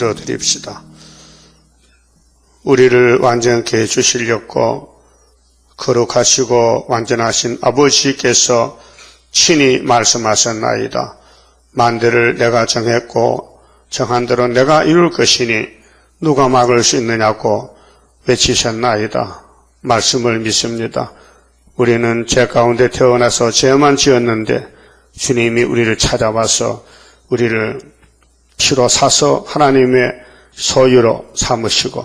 기도드립시다. 우리를 완전케 해주시려고 거룩하시고 완전하신 아버지께서 친히 말씀하셨나이다. 만대를 내가 정했고 정한 대로 내가 이룰 것이니 누가 막을 수 있느냐고 외치셨나이다. 말씀을 믿습니다. 우리는 죄 가운데 태어나서 죄만 지었는데 주님이 우리를 찾아와서 우리를 피로 사서 하나님의 소유로 삼으시고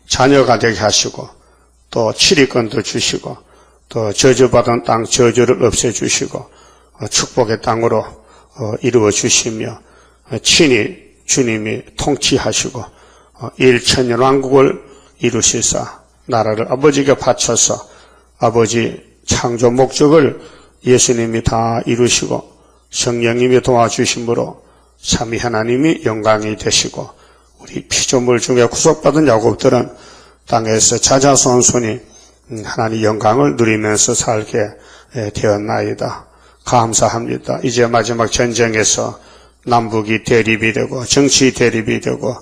자녀가 되게 하시고 또 치리권도 주시고 또 저주받은 땅 저주를 없애주시고 축복의 땅으로 이루어 주시며 친히 주님이 통치하시고 일천년 왕국을 이루시사 나라를 아버지께 바쳐서 아버지 창조 목적을 예수님이 다 이루시고 성령님이 도와주심으로 삼위 하나님이 영광이 되시고 우리 피조물 중에 구속받은 야곱들은 땅에서 자자손손이 하나님 영광을 누리면서 살게 되었나이다. 감사합니다. 이제 마지막 전쟁에서 남북이 대립이 되고 정치 대립이 되고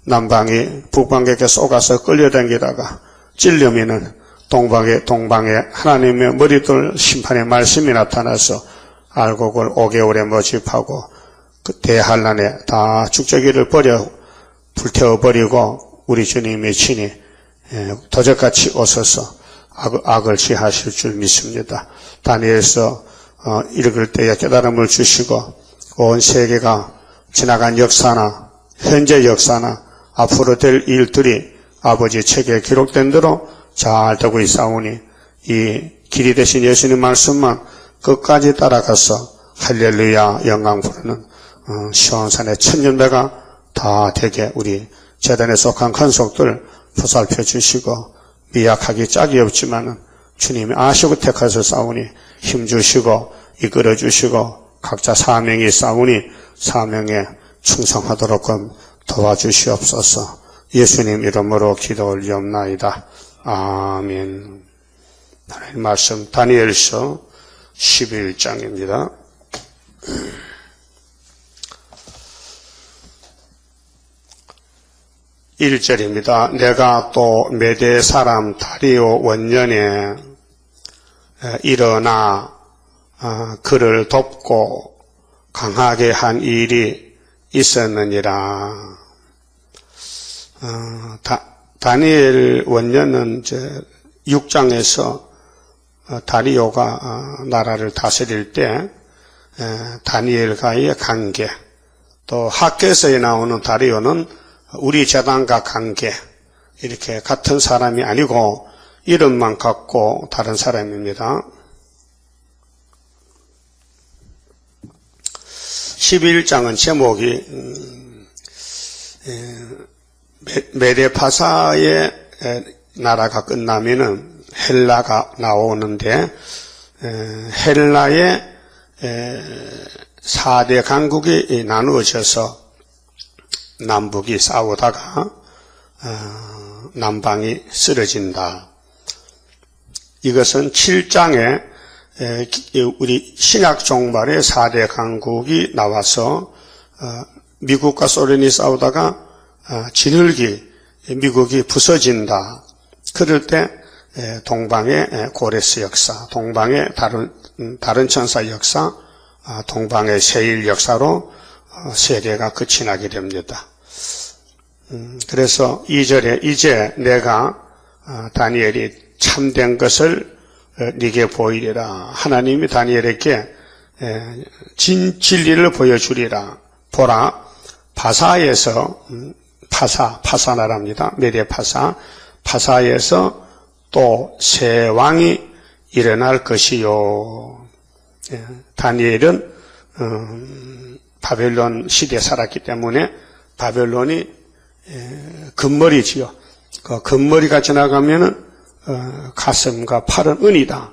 남방이 북방에게 쏘가서 끌려다니다가 찔려면은 동방에 하나님의 머리돌 심판의 말씀이 나타나서 알곡을 5개월에 모집하고 그 대환란에 다 축제기를 불태워버리고 우리 주님이 친히 도적같이 오셔서 악을 취하실 줄 믿습니다. 다니엘서 읽을 때에 깨달음을 주시고 온 세계가 지나간 역사나 현재 역사나 앞으로 될 일들이 아버지 책에 기록된 대로 잘 되고 있사오니 이 길이 되신 예수님 말씀만 끝까지 따라가서 할렐루야 영광 부르는 시온산의 천년배가 다 되게 우리 재단에 속한 권속들 보살펴 주시고 미약하기 짝이 없지만은 주님이 아시고 택하셔 싸우니 힘주시고 이끌어 주시고 각자 사명이 싸우니 사명에 충성하도록 도와주시옵소서. 예수님 이름으로 기도 올리옵나이다. 아멘. 하나님 말씀 다니엘서 11장입니다. 1절입니다. 내가 또 메대 사람 다리오 원년에 일어나 그를 돕고 강하게 한 일이 있었느니라. 다니엘 원년은 이제 6장에서 다리오가 나라를 다스릴 때 다니엘과의 관계, 또 학계서에 나오는 다리오는 우리 재단과 관계, 이렇게 같은 사람이 아니고 이름만 같고 다른 사람입니다. 11장은 제목이 메데파사의 나라가 끝나면은 헬라가 나오는데 헬라의 4대 강국이 나누어져서 남북이 싸우다가 남방이 쓰러진다. 이것은 7장에 우리 신약 종말의 4대 강국이 나와서 미국과 소련이 싸우다가 진흙이 미국이 부서진다. 그럴 때 동방의 고레스 역사, 동방의 다른 천사 역사, 동방의 세일 역사로 세계가 끝이 나게 됩니다. 그래서 2절에 이제 내가 다니엘이 참된 것을 네게 보이리라. 하나님이 다니엘에게 진리를 보여주리라. 보라, 바사에서 파사나라입니다. 메데파사. 파사에서 또 새 왕이 일어날 것이요. 다니엘은 바벨론 시대에 살았기 때문에 바벨론이 금머리지요. 그 금머리가 지나가면은 가슴과 팔은 은이다.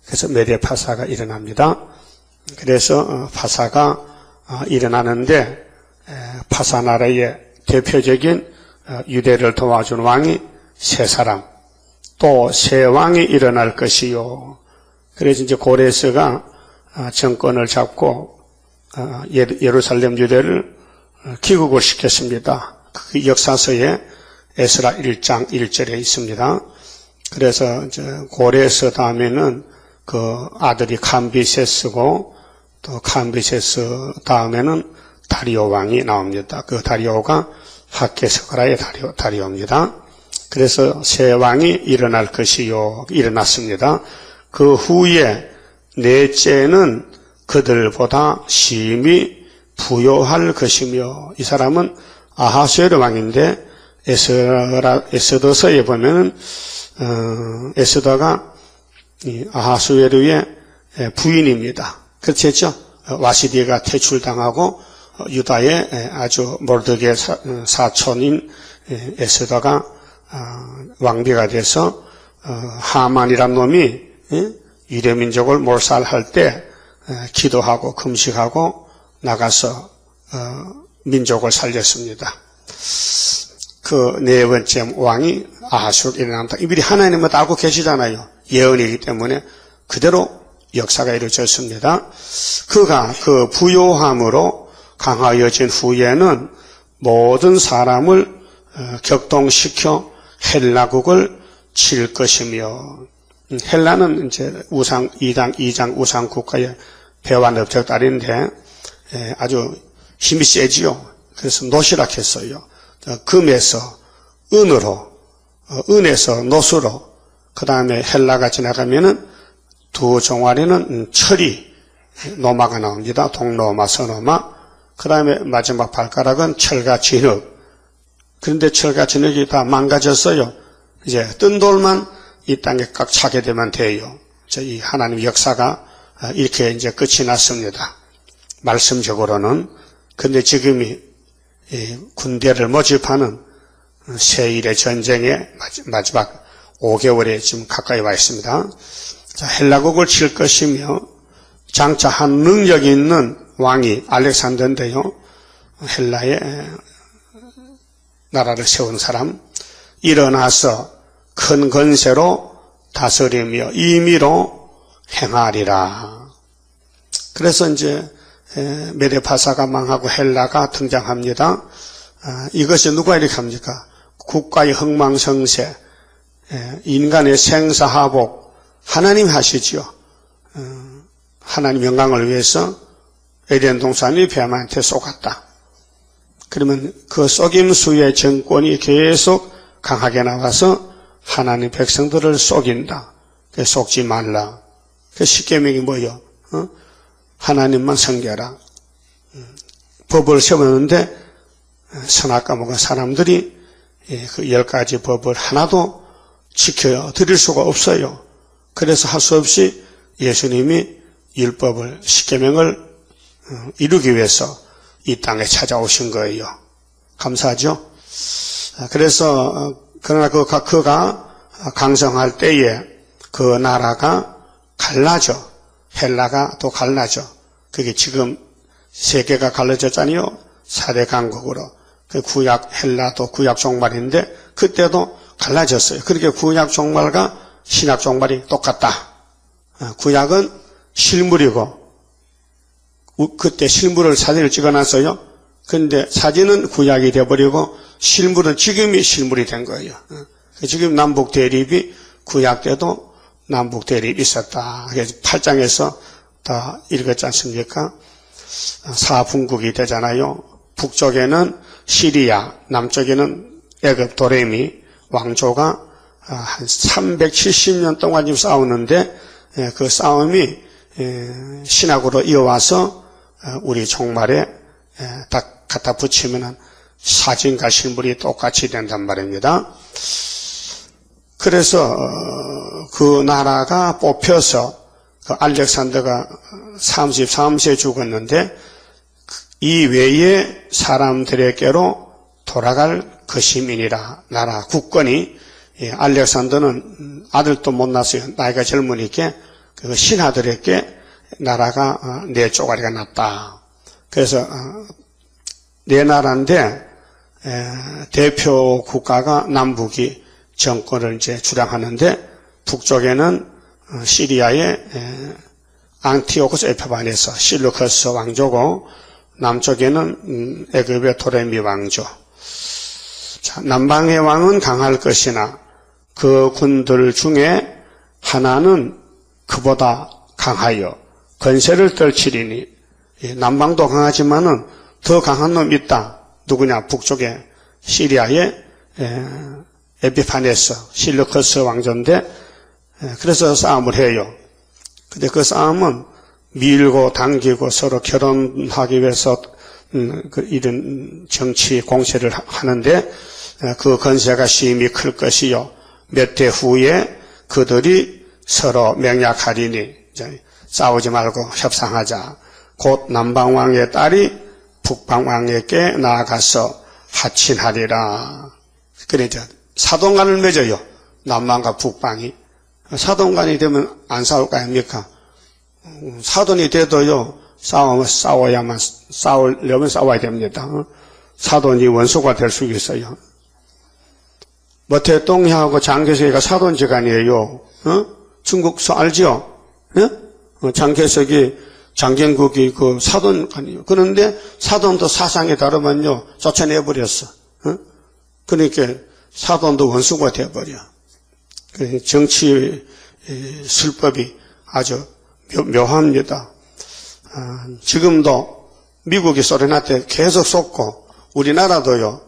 그래서 메데파사가 일어납니다. 그래서 파사가 일어나는데 파사나라의 대표적인 유대를 도와준 왕이 세 사람, 또 세 왕이 일어날 것이요. 그래서 이제 고레스가 정권을 잡고 예루살렘 유대를 귀국을 시켰습니다. 그 역사서에 에스라 1장 1절에 있습니다. 그래서 이제 고레스 다음에는 그 아들이 캄비세스고 또 캄비세스 다음에는 다리오 왕이 나옵니다. 그 다리오가 학개서가라의 다리오입니다. 그래서 세 왕이 일어날 것이요 일어났습니다. 그 후에 넷째는 그들보다 심히 부요할 것이며, 이 사람은 아하수에르 왕인데 에스더서에 보면은 에스더가 아하수에르의 부인입니다. 그렇죠? 와시디가 퇴출당하고 유다의 아주 몰드게 사촌인 에스더가 왕비가 돼서 하만이란 놈이 유대민족을 몰살할 때 기도하고 금식하고 나가서 민족을 살렸습니다. 그 네 번째 왕이 아하수로 일어난다. 이들이 하나님을 알고 계시잖아요. 예언이기 때문에 그대로 역사가 이루어졌습니다. 그가 그 부요함으로 강하여진 후에는 모든 사람을 격동시켜 헬라국을 칠 것이며, 헬라는 이제 이장 우상 국가의 배와 넓적다리인데 아주 힘이 세지요. 그래서 노시락했어요. 금에서 은으로, 은에서 노수로, 그 다음에 헬라가 지나가면은 두 종아리는 철이 노마가 나옵니다. 동노마, 서노마. 그 다음에 마지막 발가락은 철과 진흙. 그런데 철과 진흙이 다 망가졌어요. 이제 뜬 돌만 이 땅에 꽉 차게 되면 돼요. 이 하나님 역사가 이렇게 이제 끝이 났습니다. 말씀적으로는. 근데 지금이 군대를 모집하는 세일의 전쟁의 마지막 5개월에 지금 가까이 와 있습니다. 자, 헬라국을 칠 것이며, 장차 한 능력 있는 왕이 알렉산더인데요. 헬라의 나라를 세운 사람, 일어나서 큰 권세로 다스리며 임의로 행하리라. 그래서 이제 메데파사가 망하고 헬라가 등장합니다. 이것이 누가 이렇게 합니까? 국가의 흥망성쇠, 인간의 생사하복, 하나님 하시지요. 하나님 영광을 위해서 에덴 동산이 뱀한테 쏘갔다. 그러면 그 속임수의 정권이 계속 강하게 나와서 하나님 백성들을 속인다. 속지 말라. 그 십계명이 뭐예요? 하나님만 섬겨라. 법을 세웠는데 선악 까먹은 사람들이 그 10가지 법을 하나도 지켜드릴 수가 없어요. 그래서 할 수 없이 예수님이 율법을, 십계명을 이루기 위해서 이 땅에 찾아오신 거예요. 감사하죠? 그래서 그러나 그가 강성할 때에 그 나라가 갈라져. 헬라가 또 갈라져. 그게 지금 세계가 갈라졌잖아요. 4대 강국으로. 그 구약 헬라도 구약 종말인데 그때도 갈라졌어요. 그렇게 구약 종말과 신약 종말이 똑같다. 구약은 실물이고 그때 실물을 사진을 찍어놨어요. 그런데 사진은 구약이 돼버리고 실물은 지금이 실물이 된 거예요. 지금 남북 대립이 구약 때도 남북 대립이 있었다. 그래서 8장에서 다 읽었지 않습니까? 사분국이 되잖아요. 북쪽에는 시리아, 남쪽에는 애굽 도레미 왕조가 한 370년 동안 지금 싸우는데 그 싸움이 신학으로 이어와서 우리 종말에 딱 갖다 붙이면 사진과 실물이 똑같이 된단 말입니다. 그래서 그 나라가 뽑혀서 그 알렉산더가 33세 죽었는데 이 외에 사람들에게로 돌아갈 것임이니라. 나라 국권이 알렉산더는 아들도 못 낳았어요. 나이가 젊으니까 그 신하들에게 나라가 네 쪼가리가 났다. 그래서 네 나라인데 대표 국가가 남북이 정권을 이제 주장하는데 북쪽에는 시리아의 앙티오코스 에페반에서 실루커스 왕조고 남쪽에는 애굽의 도레미 왕조. 자, 남방의 왕은 강할 것이나 그 군들 중에 하나는 그보다 강하여 권세를 떨치리니. 남방도 강하지만은 더 강한 놈이 있다. 누구냐? 북쪽에 시리아의 에피파네스 실루커스 왕조인데, 그래서 싸움을 해요. 근데 그 싸움은 밀고 당기고 서로 결혼하기 위해서 이런 정치 공세를 하는데, 그 권세가 심히 클 것이요. 몇 해 후에 그들이 서로 맹약하리니. 싸우지 말고 협상하자. 곧 남방왕의 딸이 북방왕에게 나아가서 하친하리라. 그래, 사돈간을 맺어요. 남방과 북방이. 사돈간이 되면 안 싸울 거 아닙니까? 사돈이 돼도요, 싸우려면 싸워야 됩니다. 사돈이 원수가 될 수 있어요. 대통령하고 장개석이가 사돈지간이에요. 중국서 알지요? 장개석이, 장경국이 그 사돈간이에요. 그런데 사돈도 사상에 다르면요, 쫓아내버렸어. 그러니까 사돈도 원수가 돼버려. 정치 술법이 아주 묘합니다. 지금도 미국이 소련한테 계속 쏟고, 우리나라도요,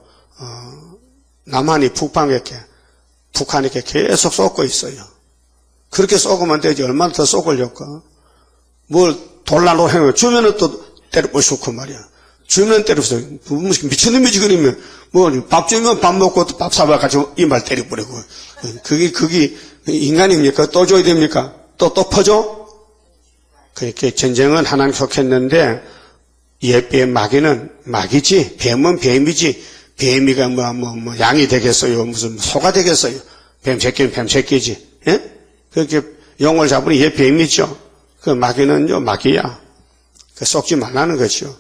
남한이 북한에게 계속 쏟고 있어요. 그렇게 쏘고만 되지 얼마나 더 쏘으려고. 뭘 돌라로 해요. 주면은 또 때려부수고 말이야. 주면 때려부수. 미친놈이지 그러면 밥 주면 밥 먹고 또 밥 사와가지고 이말 때려버리고. 그게 인간입니까? 또 줘야 됩니까? 또 퍼줘? 그렇게 전쟁은 하나님 속했는데 옛뱀 마귀는 마귀지. 뱀은 뱀이지. 뱀이가 양이 되겠어요? 무슨 소가 되겠어요? 뱀 새끼는 뱀 새끼지. 예? 그렇게 용을 잡으니 얘 뱀이죠. 그 마귀는요, 마귀야. 속지 말라는 거죠.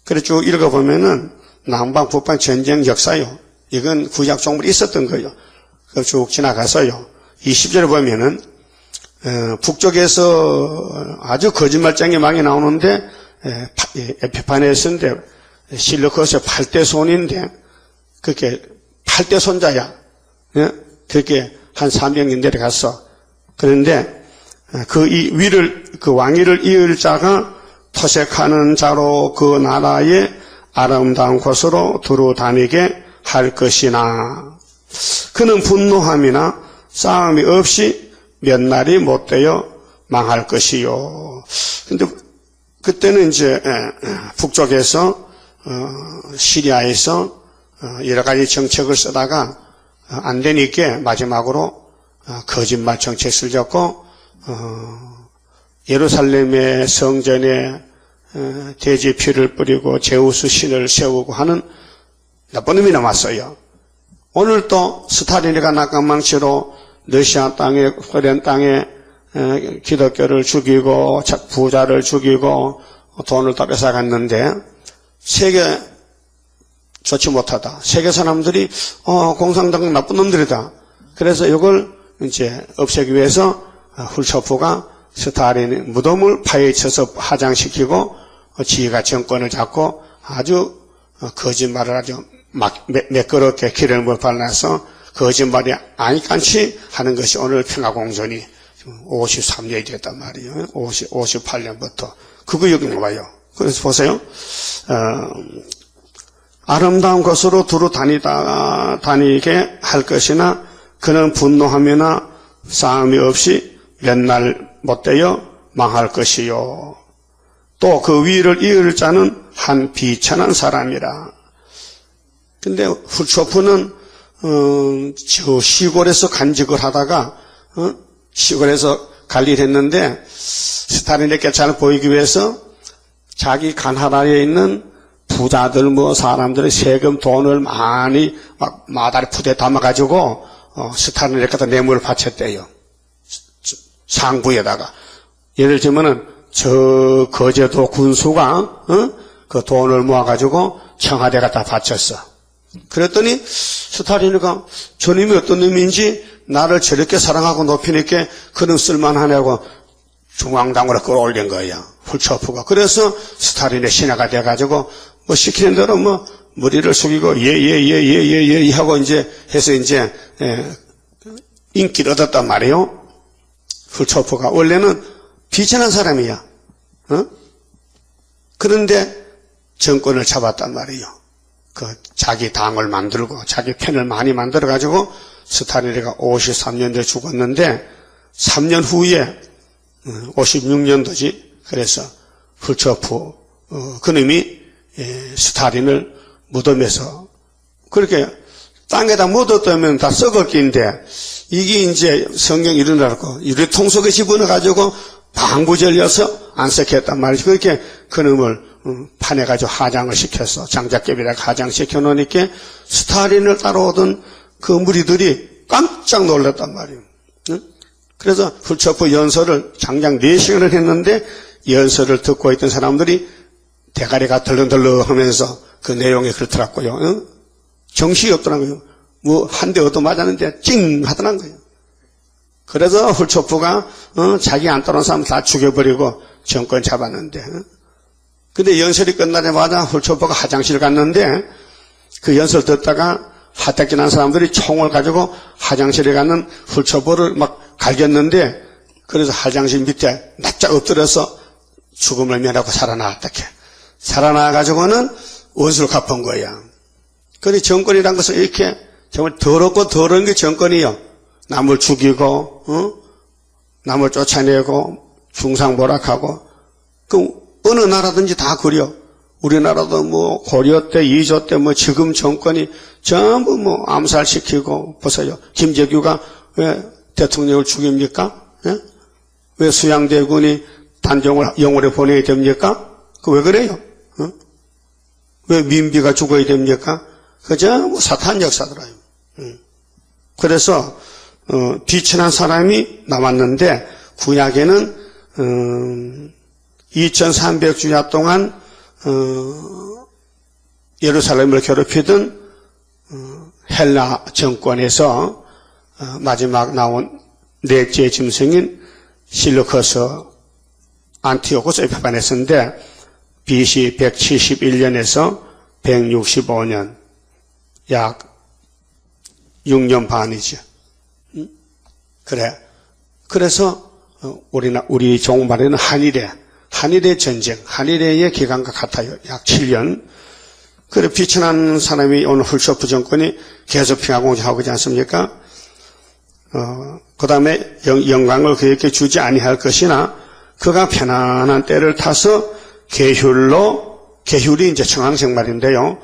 그래 쭉 읽어보면은 남방, 북방 전쟁 역사요. 이건 구약 종물이 있었던 거예요. 쭉 지나가서요. 20절에 보면은, 북쪽에서 아주 거짓말쟁이 많이 나오는데, 에피파네스인데, 실루커스 8대 손인데, 그렇게 8대 손자야. 예? 그렇게 한 300년 내려갔어. 그런데 그 왕위를 이을 자가 토색하는 자로 그 나라의 아름다운 곳으로 두루 다니게 할 것이나 그는 분노함이나 싸움이 없이 몇 날이 못되어 망할 것이요. 근데 그때는 이제 북쪽에서 시리아에서 여러 가지 정책을 쓰다가 안 되니까 마지막으로 거짓말 정책을 잡고 예루살렘의 성전에 돼지 피를 뿌리고 제우스 신을 세우고 하는 나쁜 놈이 남았어요. 오늘 또 스탈린이가 낙관망치로 러시아 땅에 소련 땅에 기독교를 죽이고 부자를 죽이고 돈을 다 뺏어갔는데 세계 좋지 못하다. 세계 사람들이 공산당 나쁜 놈들이다. 그래서 이걸 이제 없애기 위해서 훌초프가 스탈린 무덤을 파헤쳐서 화장시키고 지가 정권을 잡고 아주 거짓말을 아주 매끄럽게 기름을 발라서 거짓말이 아니깐치 하는 것이 오늘 평화공존이 53년이 됐단 말이에요. 58년부터. 그거 여기 나와요. 그래서 보세요. 아름다운 곳으로 두루 다니게 할 것이나 그는 분노하거나 싸움이 없이 몇 날 못되어 망할 것이요. 또 그 위를 이을 자는 한 비천한 사람이라. 근데 훌초프는 저 시골에서 간직을 하다가 시골에서 관리를 했는데 스탈린에게 잘 보이기 위해서 자기 간하라에 있는 부자들 사람들의 세금 돈을 많이 막 마다리 푸대 담아가지고 스탈린에게 갖다 뇌물을 바쳤대요. 상부에다가. 예를 들면은 저 거제도 군수가 그 돈을 모아가지고 청와대 갖다 바쳤어. 그랬더니 스탈린이가 저놈이 어떤 놈인지 나를 저렇게 사랑하고 높이니까 그는 쓸만하냐고 중앙당으로 끌어올린 거야. 훌초프가. 그래서 스탈린의 신하가 돼가지고 시키는 대로 머리를 숙이고 예 하고 이제 해서 이제 인기를 얻었단 말이에요. 훌초프가 원래는 비천한 사람이야. 그런데 정권을 잡았단 말이에요. 그 자기 당을 만들고 자기 편을 많이 만들어 가지고 스탈린이가 53년도에 죽었는데 3년 후에 56년도지. 그래서 훌초프 그놈이 스탈린을 무덤에서 그렇게 땅에다 묻었다면 다 썩을 끼인데 이게 이제 성경 일어나고 유리통 속에 집어넣어가지고 방부절려서 안석했단 말이죠. 그렇게 그놈을 파내가지고 하장을 시켰어. 장작개비라고 하장시켜 놓으니까 스탈린을 따라오던 그 무리들이 깜짝 놀랐단 말이에요. 그래서 훌초프 연설을 장장 4시간을 했는데 연설을 듣고 있던 사람들이 대가리가 덜렁덜렁 하면서 그 내용이 그렇더라고요. 정신이 없더라고요. 뭐 한 대 얻어맞았는데 찡 하더라고요. 그래서 훌초프가 자기 안 따라온 사람 다 죽여버리고 정권 잡았는데 근데 연설이 끝나자마자 훌초프가 화장실 갔는데 그 연설 듣다가 하택지 난 사람들이 총을 가지고 화장실에 가는 훌초프를 막 갈겼는데 그래서 화장실 밑에 납작 엎드려서 죽음을 면하고 살아나왔다. 살아나가지고는 원수를 갚은 거야. 그래 정권이란 것은 이렇게 정말 더럽고 더러운 게 정권이요. 남을 죽이고 남을 쫓아내고 중상모략하고 그 어느 나라든지 다 그려. 우리나라도 뭐 고려 때, 이조 때 뭐 지금 정권이 전부 뭐 암살시키고 보세요. 김재규가 왜 대통령을 죽입니까? 예? 왜 수양대군이 단종을 영월에 보내야 됩니까? 그 왜 그래요? 왜 민비가 죽어야 됩니까? 그 전부 사탄 역사더라요. 그래서 비천한 사람이 남았는데 구약에는 2300주야 동안 예루살렘을 괴롭히던 헬라 정권에서 마지막 나온 넷째 짐승인 실루커스 안티오코스 에피파네스인데 BC 171년에서 165년 약 6년 반이죠. 그래. 그래서 우리 종말에는 한일의 전쟁, 한일의 기간과 같아요. 약 7년. 그래 비천한 사람이 오늘 훌초프 정권이 계속 평화공주하고 있지 않습니까? 그 다음에 영광을 그에게 주지 아니할 것이나 그가 편안한 때를 타서 계율이 이제 청황색 말인데요.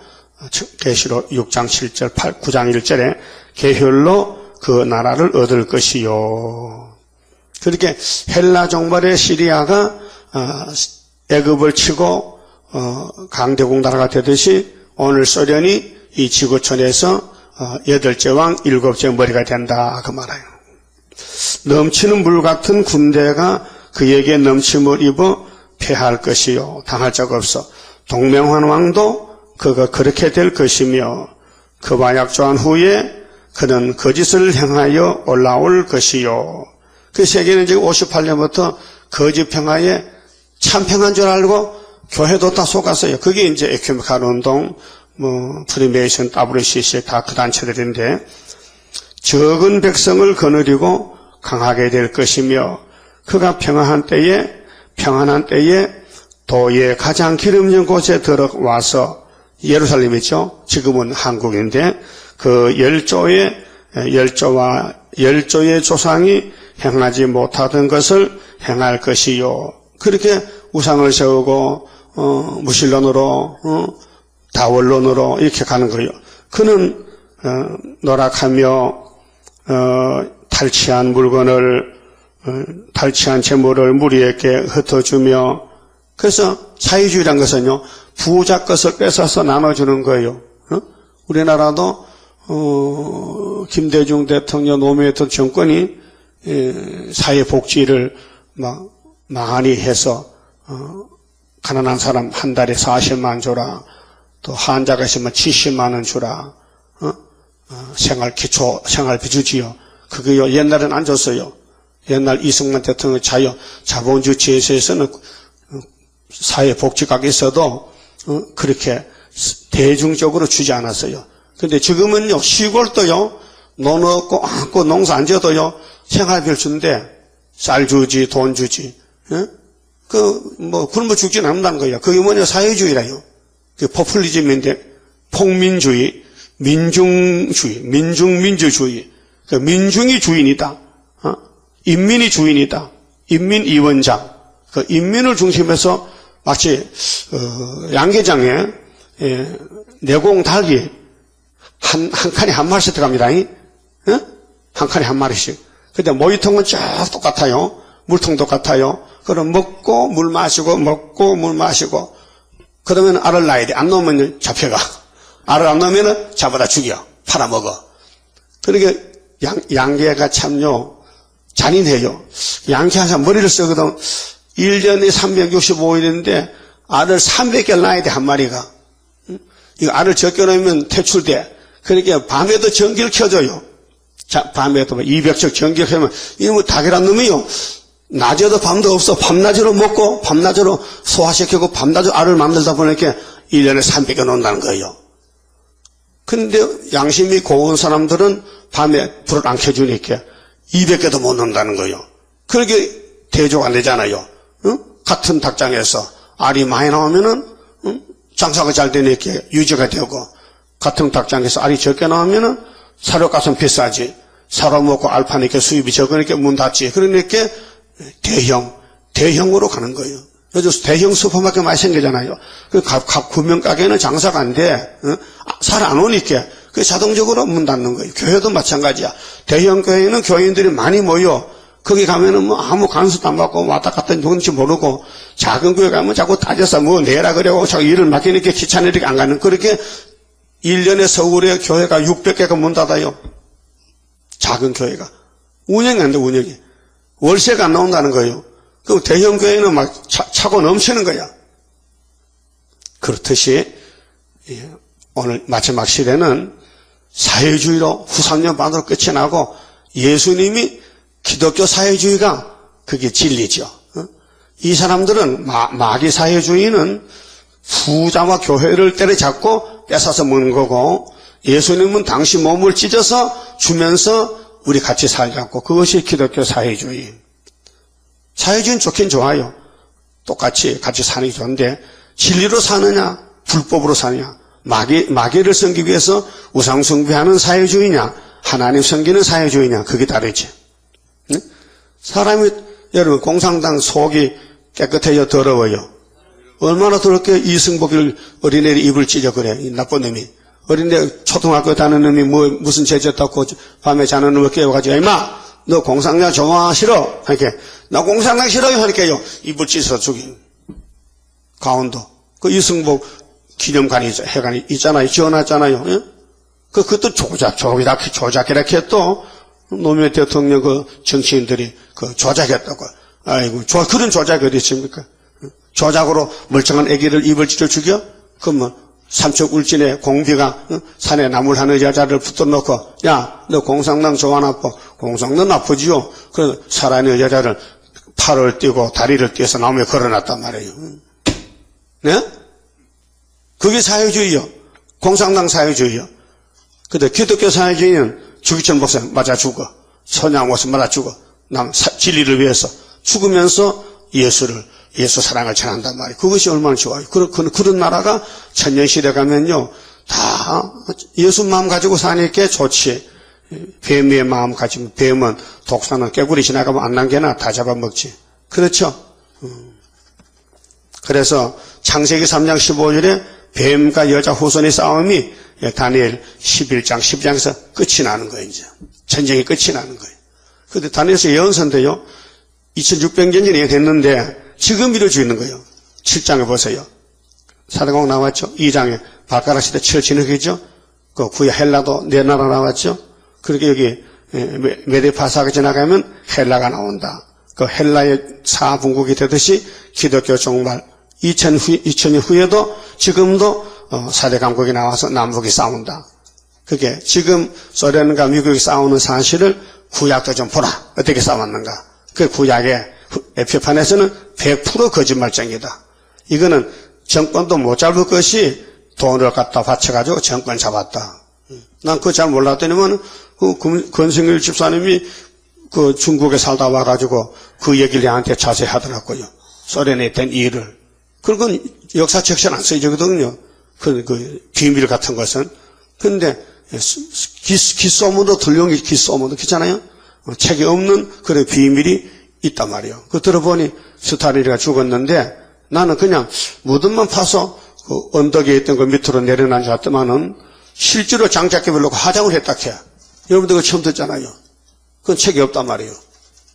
계시록 6장 7절, 9장 1절에 계율로 그 나라를 얻을 것이요. 그렇게 헬라 종말의 시리아가 애굽을 치고 강대국 나라가 되듯이 오늘 소련이 이 지구촌에서 8째 왕 7째 머리가 된다 그 말이에요. 넘치는 물 같은 군대가 그에게 넘침을 입어 패할 것이요 당할 적 없어. 동명한 왕도 그가 그렇게 될 것이며 그와 약조한 후에 그는 거짓을 향하여 올라올 것이요. 그 세계는 지금 58년부터 거짓 평화에 참 평화인 줄 알고 교회도 다 속았어요. 그게 이제 에큐메칼 운동, 프리메이션, WCC 다 그 단체들인데 적은 백성을 거느리고 강하게 될 것이며 그가 평안한 때에 도의 가장 기름진 곳에 들어와서 예루살렘이죠. 지금은 한국인데 그 열조의 조상이 행하지 못하던 것을 행할 것이요. 그렇게 우상을 세우고 무신론으로 다원론으로 이렇게 가는 거예요. 그는 노력하며 탈취한 물건을 탈취한 재물을 무리에게 흩어주며 그래서 사회주의란 것은요 부자 것을 뺏어서 나눠주는 거예요. 우리나라도 김대중 대통령 노무현 정권이 사회복지를 많이 해서 가난한 사람 한 달에 40만 주라 또 환자가 있으면 70만 원 주라 생활비 주지요. 그게요 옛날엔 안 줬어요. 옛날 이승만 대통령 자본주의 제도에서는 사회복지각에 있어도 그렇게 대중적으로 주지 않았어요. 근데 지금은요, 시골도요, 논 없고, 않고 농사 안 지어도요, 생활비를 주는데, 쌀 주지, 돈 주지, 예? 굶어 죽진 않는다는 거예요. 그게 뭐냐, 사회주의라요. 그 포퓰리즘인데, 폭민주의, 민중주의, 민중민주주의. 그 민중이 주인이다. 인민이 주인이다. 인민 이원장. 그 인민을 중심해서 마치, 양계장에, 내공 닭이 한 칸에 한 마리씩 들어갑니다. 한 칸에 한 마리씩. 근데 모이통은 쫙 똑같아요. 물통 똑같아요. 그럼 먹고 물 마시고 먹고 물 마시고 그러면 알을 낳아야 돼. 안 넣으면 잡혀가. 알을 안 넣으면 잡아다 죽여. 팔아먹어. 그러니까 양계가 참요 잔인해요. 양계 항상 머리를 쓰거든. 1년에 365일인데 알을 300개를 낳아야 돼. 한 마리가. 이거 알을 적게 놓으면 퇴출돼. 그러니까 밤에도 전기를 켜줘요. 자, 밤에도 200척 전기를 켜면 이놈의 닭이란 놈이요. 낮에도 밤도 없어. 밤낮으로 먹고 밤낮으로 소화시키고 밤낮으로 알을 만들다 보니까 1년에 300개 놓는다는 거예요. 근데 양심이 고운 사람들은 밤에 불을 안 켜주니까 200개도 못 넣는다는 거예요. 그렇게 대조가 안 되잖아요. 같은 닭장에서 알이 많이 나오면은 장사가 잘 되니까 유지가 되고 같은 닭장에서 알이 적게 나오면은 사료값은 비싸지. 사료 먹고 알 파니까 수입이 적으니까 문 닫지. 그러니까 대형으로 가는 거예요. 요즘 대형 슈퍼마켓 많이 생기잖아요. 그 각 구명 가게는 장사가 안 돼. 살 안 오니까 그 자동적으로 문 닫는 거예요. 교회도 마찬가지야. 대형 교회는 교인들이 많이 모여. 거기 가면은 뭐 아무 간수도 안 받고 왔다 갔다 누군지 모르고 작은 교회 가면 자꾸 따져서 뭐 내라 그래고 자꾸 일을 맡기니까 귀찮으니까 안 가는. 그렇게 1년에 서울에 교회가 600개가 문 닫아요. 작은 교회가. 운영이 안 돼, 운영이. 월세가 안 나온다는 거예요. 그럼 대형 교회는 막 차고 넘치는 거야. 그렇듯이 오늘 마지막 시대는 사회주의로 후삼년 반으로 끝이 나고 예수님이 기독교 사회주의가 그게 진리죠. 이 사람들은 마귀 사회주의는 부자와 교회를 때려잡고 뺏어서 먹는 거고 예수님은 당시 몸을 찢어서 주면서 우리 같이 살자고 그것이 기독교 사회주의. 사회주의는 좋긴 좋아요. 똑같이 같이 사는 게 좋은데 진리로 사느냐 불법으로 사느냐 마귀를 섬기기 위해서 우상 숭배하는 사회주의냐 하나님 섬기는 사회주의냐 그게 다르지. 사람이 여러분 공산당 속이 깨끗해요 더러워요? 얼마나 더럽게 이승복을 어린애를 입을 찢어 그래 이 나쁜 놈이. 어린애 초등학교 다니는 놈이 무슨 죄 졌다고 밤에 자는 놈을 깨워가지고 임마 너 공산당 좋아 싫어? 하니까 나 공산당 싫어요 하니까요 입을 찢어 죽인 강원도 그 이승복 기념관이 해관이 있잖아요 지어놨잖아요. 예? 그것도 조작이라게 또 노무현 대통령 그 정치인들이 그 조작했다고. 아이고 그런 조작이 어디 있습니까? 조작으로 멀쩡한 아기를 입을 찢어 죽여? 그러면 삼척 울진에 공비가 산에 나물 하는 여자를 붙들어놓고 야 너 공산당 좋아 나빠? 공산당 나쁘지요. 그래서 살아있는 여자를 팔을 띄고 다리를 띄어서 나무에 걸어놨단 말이에요. 네? 그게 사회주의요. 공산당 사회주의요. 근데 기독교 사회주의는 주기철 목사 맞아 죽어. 선양 목사 맞아 죽어. 진리를 위해서 죽으면서 예수 사랑을 전한단 말이에요. 그것이 얼마나 좋아요. 그런 나라가 천년시대 가면요, 다 예수 마음 가지고 사니까 좋지. 뱀의 마음 가지면 뱀은 독사는 깨구리 지나가면 안 남겨나 다 잡아먹지. 그렇죠? 그래서 창세기 3장 15절에 뱀과 여자 후손의 싸움이 다니엘 11장 12장에서 끝이 나는 거예요. 이제 전쟁이 끝이 나는 거예요. 그런데 다니엘서 예언서인데요, 2600년 전에 됐는데 지금 이루어지고 있는 거예요. 7장에 보세요. 사도행 나왔죠. 2장에 발가락 시대 7 진흙이죠. 그 구야 헬라도 네 나라 나왔죠. 그렇게 여기 메데파사가 지나가면 헬라가 나온다. 그 헬라의 사분국이 되듯이 기독교 종말 2000년 후에도 지금도 4대 강국이 나와서 남북이 싸운다. 그게 지금 소련과 미국이 싸우는 사실을 구약도 좀 보라. 어떻게 싸웠는가. 그 구약의 에피판에서는 100% 거짓말쟁이다. 이거는 정권도 못 잡을 것이 돈을 갖다 바쳐가지고 정권 잡았다. 난 그거 잘 몰랐더니만 그 권성일 집사님이 그 중국에 살다 와가지고 그 얘기를 나한테 자세히 하더라고요. 소련에 있던 일을. 그건 역사책에는 안 써지거든요. 그 비밀 같은 것은. 근데 기소문도 들려온 게 기소문도 그렇잖아요. 책에 없는 그런 비밀이 있단 말이에요. 그 들어보니 스탈린이가 죽었는데 나는 그냥 무덤만 파서 그 언덕에 있던 그 밑으로 내려앉았더만은 실제로 장작개별로 화장을 했다 해. 여러분들 그거 처음 듣잖아요. 그건 책이 없단 말이에요.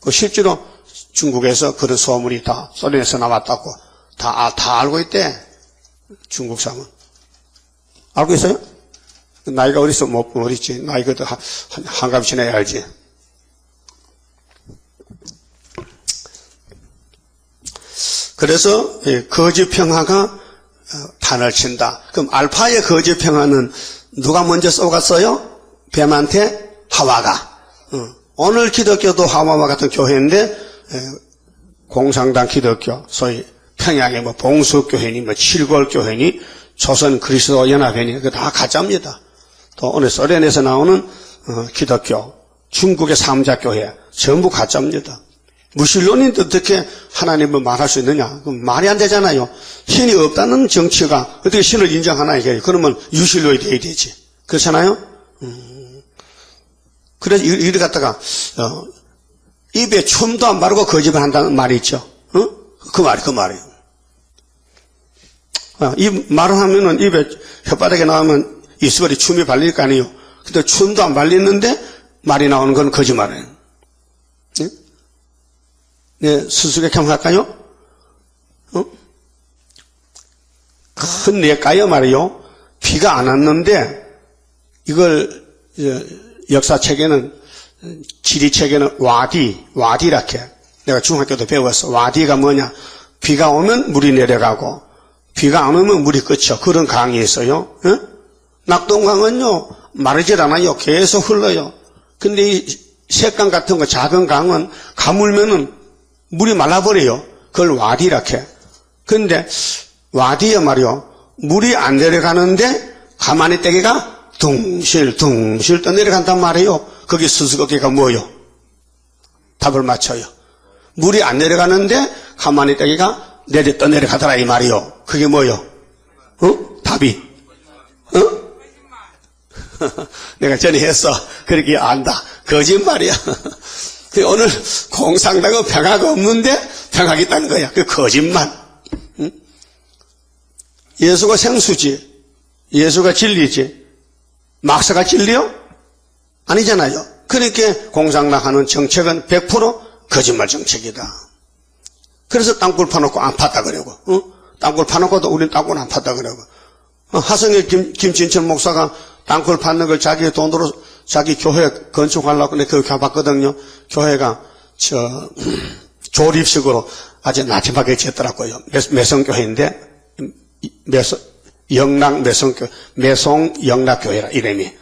그 실제로 중국에서 그런 소문이 다 소련에서 나왔다고 다 알고 있대. 중국 사람은. 알고 있어요? 나이가 어리서 못 어리지. 나이가 더 한갑 지나야 알지. 그래서 거짓 평화가 판을 친다. 그럼 알파의 거짓 평화는 누가 먼저 쏘갔어요? 뱀한테 하와가. 오늘 기독교도 하와와 같은 교회인데 공산당 기독교, 소위 평양의 뭐 봉수교회니 뭐 칠골교회니 조선 그리스도 연합회니 그거 다 가짜입니다. 또 오늘 소련에서 나오는 기독교, 중국의 삼자교회 전부 가짜입니다. 무신론인데 어떻게 하나님을 말할 수 있느냐? 그럼 말이 안 되잖아요. 신이 없다는 정치가 어떻게 신을 인정하나 이게. 그러면 유신론이 돼야 되지. 그렇잖아요? 그래서 이리 갖다가 입에 춤도 안 바르고 거짓말 한다는 말이 있죠. 그 말이에요. 이 말을 하면은 입에 혓바닥에 나오면 이스벌이 춤이 발릴 거 아니에요. 근데 춤도 안 발리는데 말이 나오는 건 거짓말이에요. 네, 수수께끼 한번 할까요? 큰 뇌가요 말이요. 비가 안 왔는데 이걸 역사책에는 지리책에는 와디라게 내가 중학교 때 배웠어. 와디가 뭐냐? 비가 오면 물이 내려가고 비가 안 오면 물이 끝이요. 그런 강이 있어요. 낙동강은요 마르질 않아요. 계속 흘러요. 근데 이 색강 같은 거 작은 강은 가물면은 물이 말라버려요. 그걸 와디라게. 근데 와디에 말이요. 물이 안 내려가는데 가만히 떼기가 둥실 떠내려간단 말이에요. 거기 수수께끼가 뭐요? 답을 맞춰요. 물이 안 내려가는데 가만히 떼기가 떠내려가더라 이 말이요. 그게 뭐요? 답이. 내가 전에 했어. 그렇게 안다. 거짓말이야. 오늘 공산당은 평화가 없는데 평화가 있다는 거야. 그 거짓말. 예수가 생수지. 예수가 진리지. 막사가 진리요? 아니잖아요. 그렇게 공산당 하는 정책은 100% 거짓말 정책이다. 그래서 땅굴 파놓고 안 팠다 그러고. 땅굴 파놓고도 우리는 땅굴 안 팠다 그러고. 하성일 김진철 목사가 땅굴 팠는 걸 자기 돈으로 자기 교회 건축하려고 내가 그렇게 가봤거든요. 교회가 조립식으로 아주 나침하게 짓더라고요. 매성교회인데 매송 영락교회라 이름이.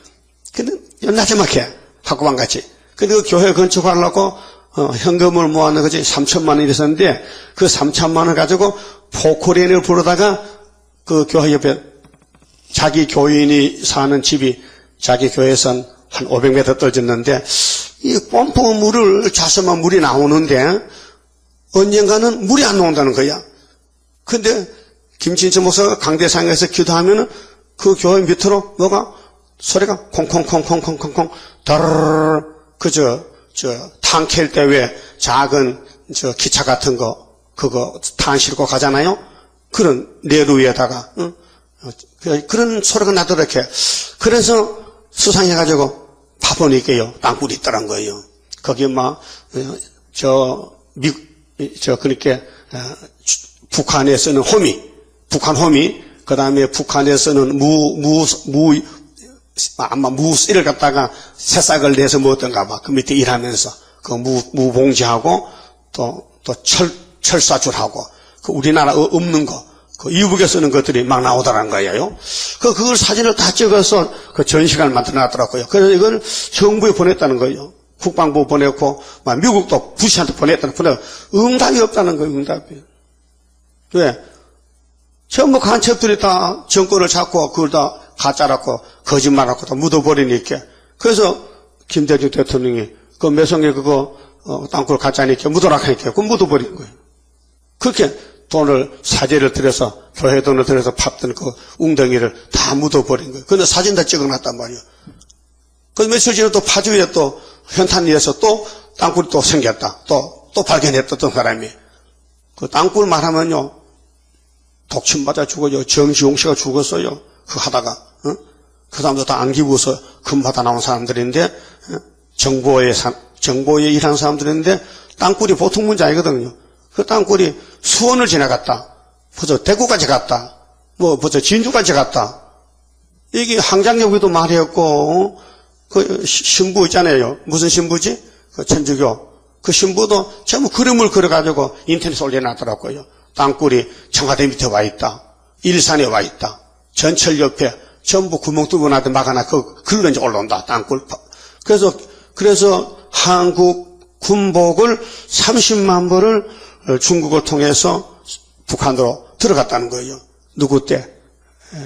근데 나침하게 학구방 같이. 근데 그 교회 건축하려고 현금을 모아놓은 거지 3천만 원이 있었는데 그 3천만 원 가지고 포크레인을 부르다가 그 교회 옆에 자기 교인이 사는 집이 자기 교회에선 한 500m 떨어졌는데 이 펌프 물을 자서만 물이 나오는데 언젠가는 물이 안 나온다는 거야. 근데 김진철 목사가 강대상에서 기도하면은 그 교회 밑으로 뭐가 소리가 콩콩콩콩콩콩콩 더르르 탄 캘 때 왜 작은 기차 같은 거 그거 탄 싣고 가잖아요. 그런 내루 위에다가 그런 소리가 나더라게. 그래서 수상해가지고 파보니까요 땅굴이 있더란 거예요. 거기 그러니까 북한에 쓰는 북한 호미, 그 다음에 북한에 쓰는 아마 무씨를 갖다가 새싹을 내서 먹었던가 봐. 그 밑에 일하면서 그 무봉지하고 또 철사줄하고 그 우리나라 없는 거, 그 이북에 쓰는 것들이 막 나오더란 거예요. 그걸 사진을 다 찍어서 그 전시관을 만들어 놨더라고요. 그래서 이걸 정부에 보냈다는 거예요. 국방부 보냈고, 미국도 부시한테 보냈다는 거예요. 응답이 없다는 거예요, 응답이. 왜? 전부 간첩들이 다 정권을 잡고 그걸 다 가짜라고 거짓말하고 다 묻어버리니까. 그래서 김대중 대통령이 그 매성에 그거 땅굴 가짜니까 묻어라 하니까 그거 묻어버린 거예요. 그렇게 돈을 사제를 들여서 교회 돈을 들여서 팠던 그 웅덩이를 다 묻어버린 거예요. 근데 사진 다 찍어놨단 말이에요. 그래서 며칠 지나 또 파주에 또 현탄리에서 또 땅굴이 또 생겼다. 또 발견했던 사람이. 그 땅굴 말하면요. 독침 맞아 죽어요. 정지용 씨가 죽었어요. 그 하다가. 그 사람도 다 안기 부서 금받아 나온 사람들인데, 정보에 일하는 사람들인데, 땅굴이 보통 문제 아니거든요. 그 땅굴이 수원을 지나갔다. 벌써 대구까지 갔다. 벌써 진주까지 갔다. 이게 항장여기도 말이었고, 그 신부 있잖아요. 무슨 신부지? 그 천주교. 그 신부도 전부 그림을 그려가지고 인터넷에 올려놨더라고요. 땅굴이 청와대 밑에 와 있다. 일산에 와 있다. 전철 옆에 전부 구멍 뚫어놔도 막아놔. 글로 이제 올라온다. 땅굴. 그래서 한국 군복을 30만 벌을 중국을 통해서 북한으로 들어갔다는 거예요. 누구 때?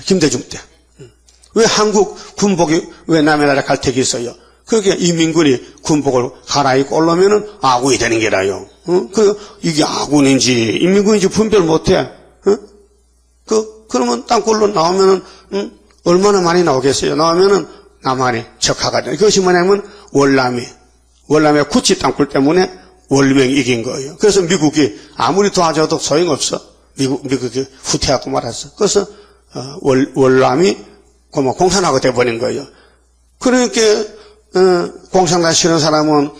김대중 때. 왜 한국 군복이 왜 남의 나라 갈택이 있어요? 그게 이민군이 군복을 갈아입고 올라오면은 아군이 되는 게라요. 이게 아군인지 인민군인지 분별 못해. 그러면 땅굴로 나오면은, 얼마나 많이 나오겠어요? 나오면은 남한이 적화가 돼. 그것이 뭐냐면 월남의 구치 땅굴 때문에 월명이 이긴 거예요. 그래서 미국이 아무리 도와줘도 소용없어. 미국이 후퇴하고 말았어. 그래서, 월남이 공산화가 돼버린 거예요. 그러니까, 공산당 싫은 사람은,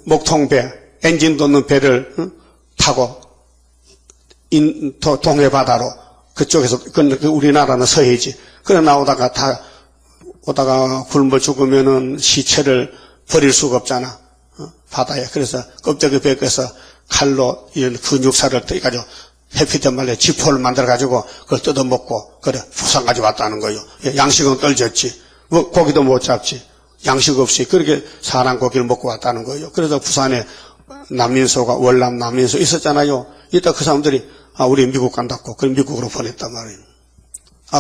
목통배, 엔진도 없는 배를 타고, 동해 바다로, 그쪽에서, 우리나라는 서해지. 그래 나오다가 오다가 굶어 죽으면은 시체를 버릴 수가 없잖아. 바다에. 그래서 껍데기 벗겨서 칼로 이런 근육살을 떼가지고 해피된 말에 지포를 만들어가지고 그걸 뜯어먹고, 그래, 부산 가져왔다는 거예요. 양식은 떨졌지. 고기도 못 잡지. 양식 없이 그렇게 사람 고기를 먹고 왔다는 거예요. 그래서 부산에 난민소가 월남 난민소 있었잖아요. 이따 그 사람들이, 우리 미국 간다고. 그럼 미국으로 보냈단 말이에요.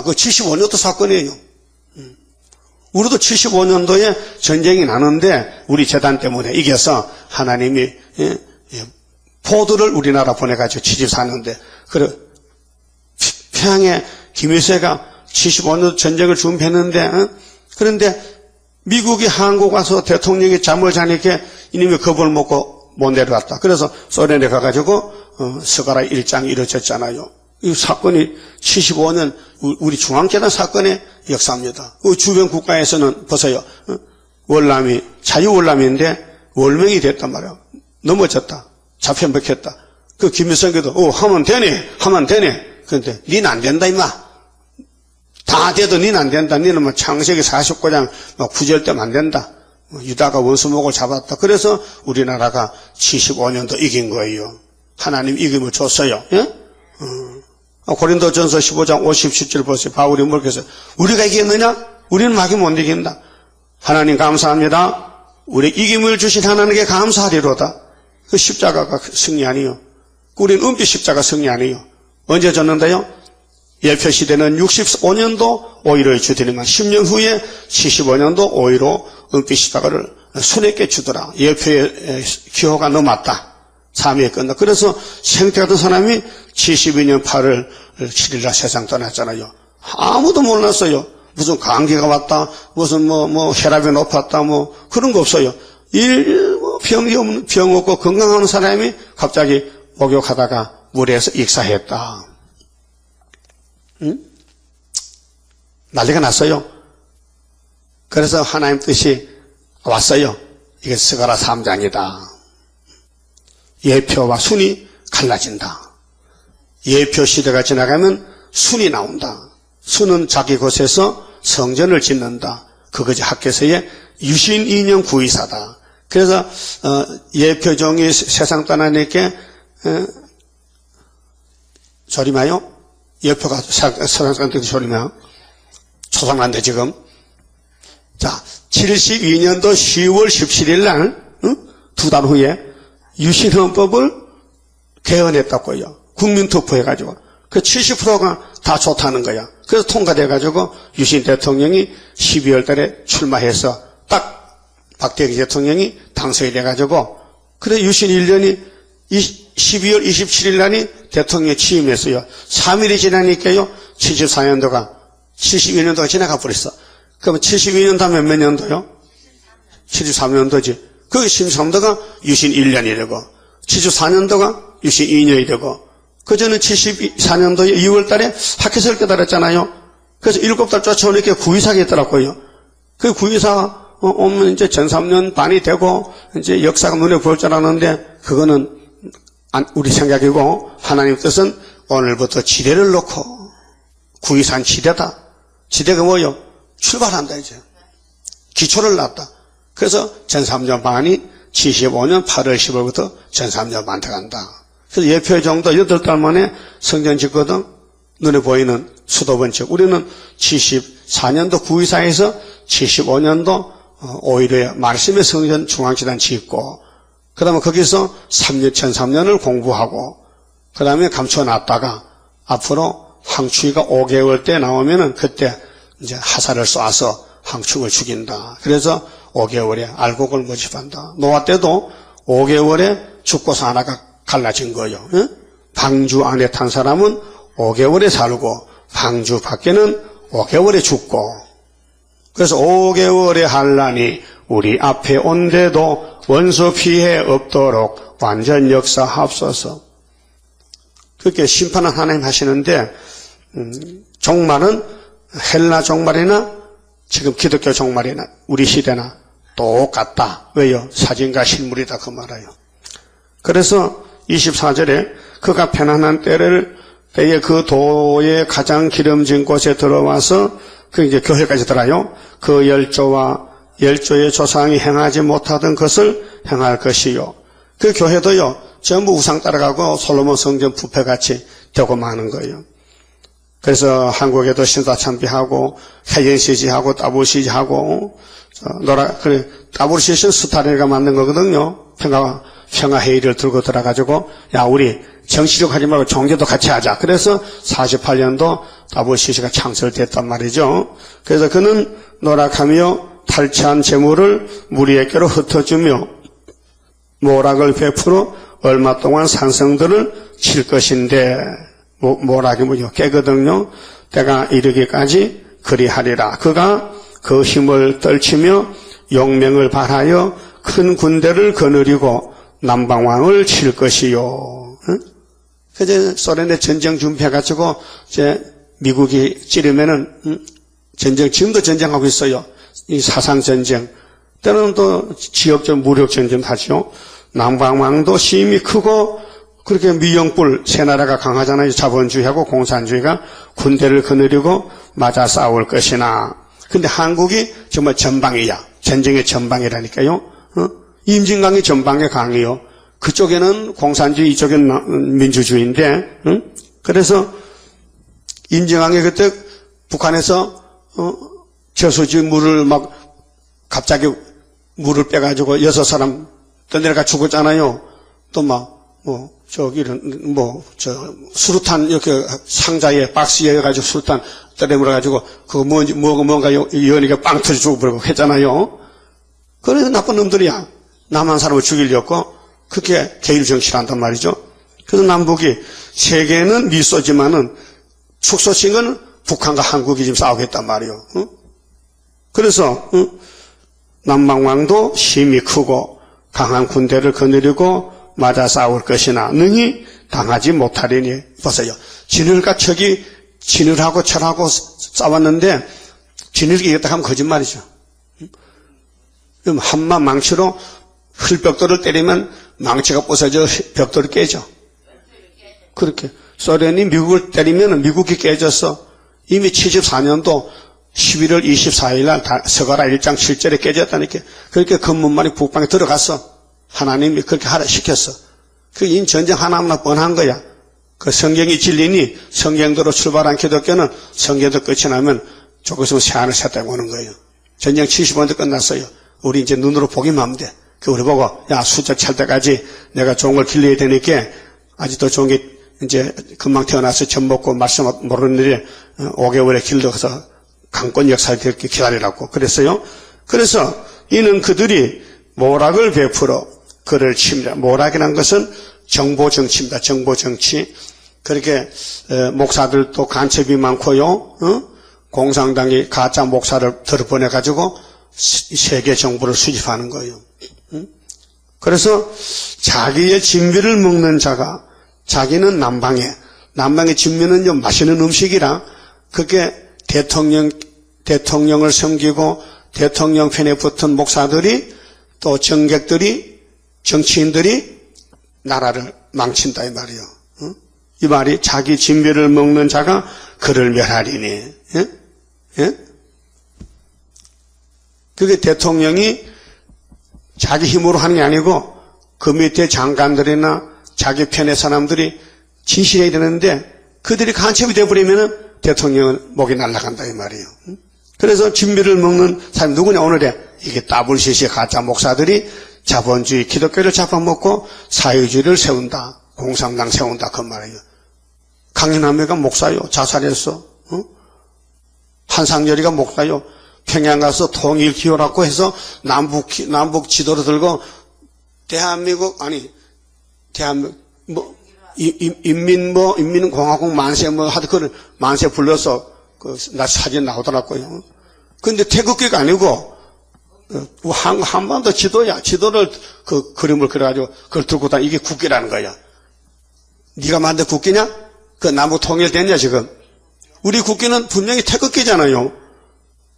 그 75년도 사건이에요. 우리도 75년도에 전쟁이 나는데 우리 재단 때문에 이겨서 하나님이 포도를 우리나라 보내가지고 취집 사는데, 그래 평양에 김일세가 75년 전쟁을 준비했는데, 그런데 미국이 한국 와서 대통령이 잠을 자니까 이놈이 겁을 먹고 못 내려왔다. 그래서 소련에 가가지고 스가라 1장이 이루어졌잖아요. 이 사건이 75년 우리 중앙재단 사건의 역사입니다. 주변 국가에서는 보세요. 월남이 자유월남인데 월명이 됐단 말이에요. 넘어졌다. 잡혀 먹혔다. 그 김일성께도 하면 되네. 그런데 니는 안 된다 임마. 다 돼도 니는 안 된다. 니는 뭐 창세기 49장 구절 때면 안 된다. 유다가 원수목을 잡았다. 그래서 우리나라가 75년도 이긴 거예요. 하나님 이김을 줬어요. 예? 고린도전서 15장 57절 보세요. 바울이 뭐라고 해서 우리가 이겼느냐? 우리는 막이 못 이긴다. 하나님 감사합니다. 우리 이김을 주신 하나님께 감사하리로다. 그 십자가가 승리 아니요. 우리는 은빛 십자가 승리 아니요. 언제 졌는데요? 예표시대는 65년도 5.15에 주더니만 10년 후에 75년도 5.15 은빛 십자가를 손에게 주더라. 예표의 기호가 넘었다. 3위에 끝나. 그래서 생태하던 사람이 72년 8월 7일날 세상 떠났잖아요. 아무도 몰랐어요. 무슨 감기가 왔다, 무슨 혈압이 높았다, 그런 거 없어요. 병 없고 건강한 사람이 갑자기 목욕하다가 물에서 익사했다. 응? 난리가 났어요. 그래서 하나님 뜻이 왔어요. 이게 스가랴 3장이다. 예표와 순이 갈라진다. 예표 시대가 지나가면 순이 나온다. 순은 자기 곳에서 성전을 짓는다. 그것이 학개서의 유신 인형 구의사다. 그래서 예표종이 세상 떠나니까 조림하요. 예표가 세상 떠나니까 조림하요. 초상난데 지금. 자, 72년도 10월 17일 날, 2달 후에 유신헌법을 개헌했다고요. 국민투표해가지고. 그 70%가 다 좋다는 거야. 그래서 통과돼가지고 유신 대통령이 12월 달에 출마해서 딱 박대기 대통령이 당선이 돼가지고 그래 유신 1년이 12월 27일 날이 대통령에 취임했어요. 3일이 지나니까요 74년도가 71년도가 지나가 버렸어. 그러면 72년 다음에 몇 년도요? 73년도지. 그 73년도가 유신 1년이 되고 74년도가 유신 2년이 되고 그 전에 74년도 2월 달에 학회서를 깨달았잖아요. 그래서 7달 쫓아오니까 구의사가 있더라고요. 그 구의사 오면 이제 전 3년 반이 되고 이제 역사가 눈에 보일 줄 알았는데 그거는 우리 생각이고 하나님 뜻은 오늘부터 지대를 놓고 구의사는 지대다. 지대가 뭐요? 출발한다 이제. 기초를 놨다. 그래서 전 3년 반이 75년 8월 10월부터 전 3년 반 돼간다. 그래서 예표 정도 8달 만에 성전 짓거든. 눈에 보이는 수도번쩍. 우리는 74년도 구의사에서 75년도 5일에 말씀의 성전 중앙지단 짓고 그 다음에 거기서 1003년을 공부하고 그 다음에 감춰놨다가 앞으로 항추위가 5개월 때 나오면은 그때 이제 화살을 쏴서 항충을 죽인다. 그래서 5개월에 알곡을 모집한다. 노아 때도 5개월에 죽고서 하나가 갈라진 거예요. 응? 방주 안에 탄 사람은 5개월에 살고 방주 밖에는 5개월에 죽고 그래서 5개월의 한란이 우리 앞에 온데도 원수 피해 없도록 완전 역사하옵소서. 그렇게 심판은 하나님 하시는데 종말은 헬라 종말이나 지금 기독교 종말이나 우리 시대나 똑같다. 왜요? 사진과 실물이다 그 말이에요. 그래서 24절에 그가 편안한 때에 그 도의 가장 기름진 곳에 들어와서 그 이제 교회까지 들어요. 그 열조의 조상이 행하지 못하던 것을 행할 것이요. 그 교회도요. 전부 우상 따라가고 솔로몬 성전 부패같이 되고 마는 거예요. 그래서 한국에도 신사참배하고 해전시지하고 따블시지하고 그래 따블시지는 스타린이가 만든 거거든요. 평화회의를 들고 들어가지고 야 우리 정치적 하지 말고 종교도 같이 하자. 그래서 48년도 따블시지가 창설됐단 말이죠. 그래서 그는 노력하며 탈취한 재물을 무리에게로 흩어주며 모락을 베풀어 얼마 동안 산성들을 칠 것인데 모락이 뭐죠? 깨거든요. 때가 이르기까지 그리하리라. 그가 그 힘을 떨치며 용명을 발하여 큰 군대를 거느리고 남방왕을 칠 것이요. 응? 그제 소련의 전쟁 준비해가지고 이제 미국이 찌르면은 전쟁 지금도 전쟁하고 있어요. 이 사상 전쟁 때로는 또 지역적 무력 전쟁 하죠. 남방왕도 힘이 크고 그렇게 미영불 세 나라가 강하잖아요. 자본주의하고 공산주의가 군대를 거느리고 맞아 싸울 것이나. 근데 한국이 정말 전방이야. 전쟁의 전방이라니까요. 임진강이 전방의 강이요. 그쪽에는 공산주의, 이쪽에는 민주주의인데. 그래서 임진강이 그때 북한에서 저수지 물을 막 갑자기 물을 빼가지고 6사람 떠내려가 죽었잖아요. 또 막 수류탄 이렇게 상자에 박스에 해가지고 수류탄 떠내물어가지고 그거 뭔가 연이가 빵 터져 죽어버리고 했잖아요. 그래서 나쁜 놈들이야. 남한 사람을 죽이려고 그렇게 개일 정치를 한단 말이죠. 그래서 남북이 세계는 미소지만은 축소친 건 북한과 한국이 지금 싸우겠단 말이에요. 그래서 남방왕도 힘이 크고 강한 군대를 거느리고 맞아 싸울 것이나 능히 당하지 못하리니. 보세요. 진을과 척이 진을하고 철하고 싸웠는데 진을이 이겼다 하면 거짓말이죠. 그럼 한마 망치로 흙벽돌을 때리면 망치가 부서져 벽돌이 깨져. 그렇게 소련이 미국을 때리면 미국이 깨졌어. 이미 74년도 11월 24일 날 서가라 1장 7절에 깨졌다니까. 그렇게 건문만이 북방에 들어갔어. 하나님이 그렇게 하라 시켰어. 그 이 전쟁 하나하나 뻔한 거야. 그 성경이 진리니 성경대로 출발한 기독교는 성경도 끝이 나면 조금 있으면 새하늘 새 땅 오는 거예요. 전쟁 75년도 끝났어요. 우리 이제 눈으로 보기만 하면 돼. 그 우리 보고 야 숫자 찰 때까지 내가 좋은 걸 길러야 되니까 아직도 좋은 게 이제 금방 태어나서 젖 먹고 말씀 모르는 일에 5개월의 길도 가서 강권 역사에 그렇게 기다리라고 그랬어요. 그래서 이는 그들이 모락을 베풀어 그를 침략. 모락이라는 것은 정보정치입니다. 정보정치. 그렇게 목사들도 간첩이 많고요. 공산당이 가짜 목사를 들어보내가지고 세계 정보를 수집하는 거예요. 그래서 자기의 진미를 먹는 자가 자기는 남방의 진미는 좀 맛있는 음식이라 그게 대통령을 섬기고 대통령 편에 붙은 목사들이 또 정객들이 정치인들이 나라를 망친다 이 말이에요. 이 말이 자기 진미를 먹는 자가 그를 멸하리니. 예? 그게 대통령이 자기 힘으로 하는 게 아니고 그 밑에 장관들이나 자기 편의 사람들이 진실해야 되는데 그들이 간첩이 되어버리면 대통령은 목이 날아간다 이 말이에요. 그래서 진미를 먹는 사람이 누구냐 오늘에 이게 WCC 가짜 목사들이 자본주의 기독교를 잡아먹고 사회주의를 세운다. 공산당 세운다 그 말이에요. 강인함회가 목사요. 자살했어. 한상열이가 목사요. 평양 가서 통일 기호라고 해서 남북 지도를 들고 대한민국 인민공화국 만세 하도 그런 만세 불러서 나 사진 나오더라고요. 근데 태극기가 아니고 한반도 지도야. 지도를 그 그림을 그려가지고 그걸 들고 다니 이게 국기라는 거야. 네가 만든 국기냐? 그 남북 통일됐냐 지금? 우리 국기는 분명히 태극기잖아요.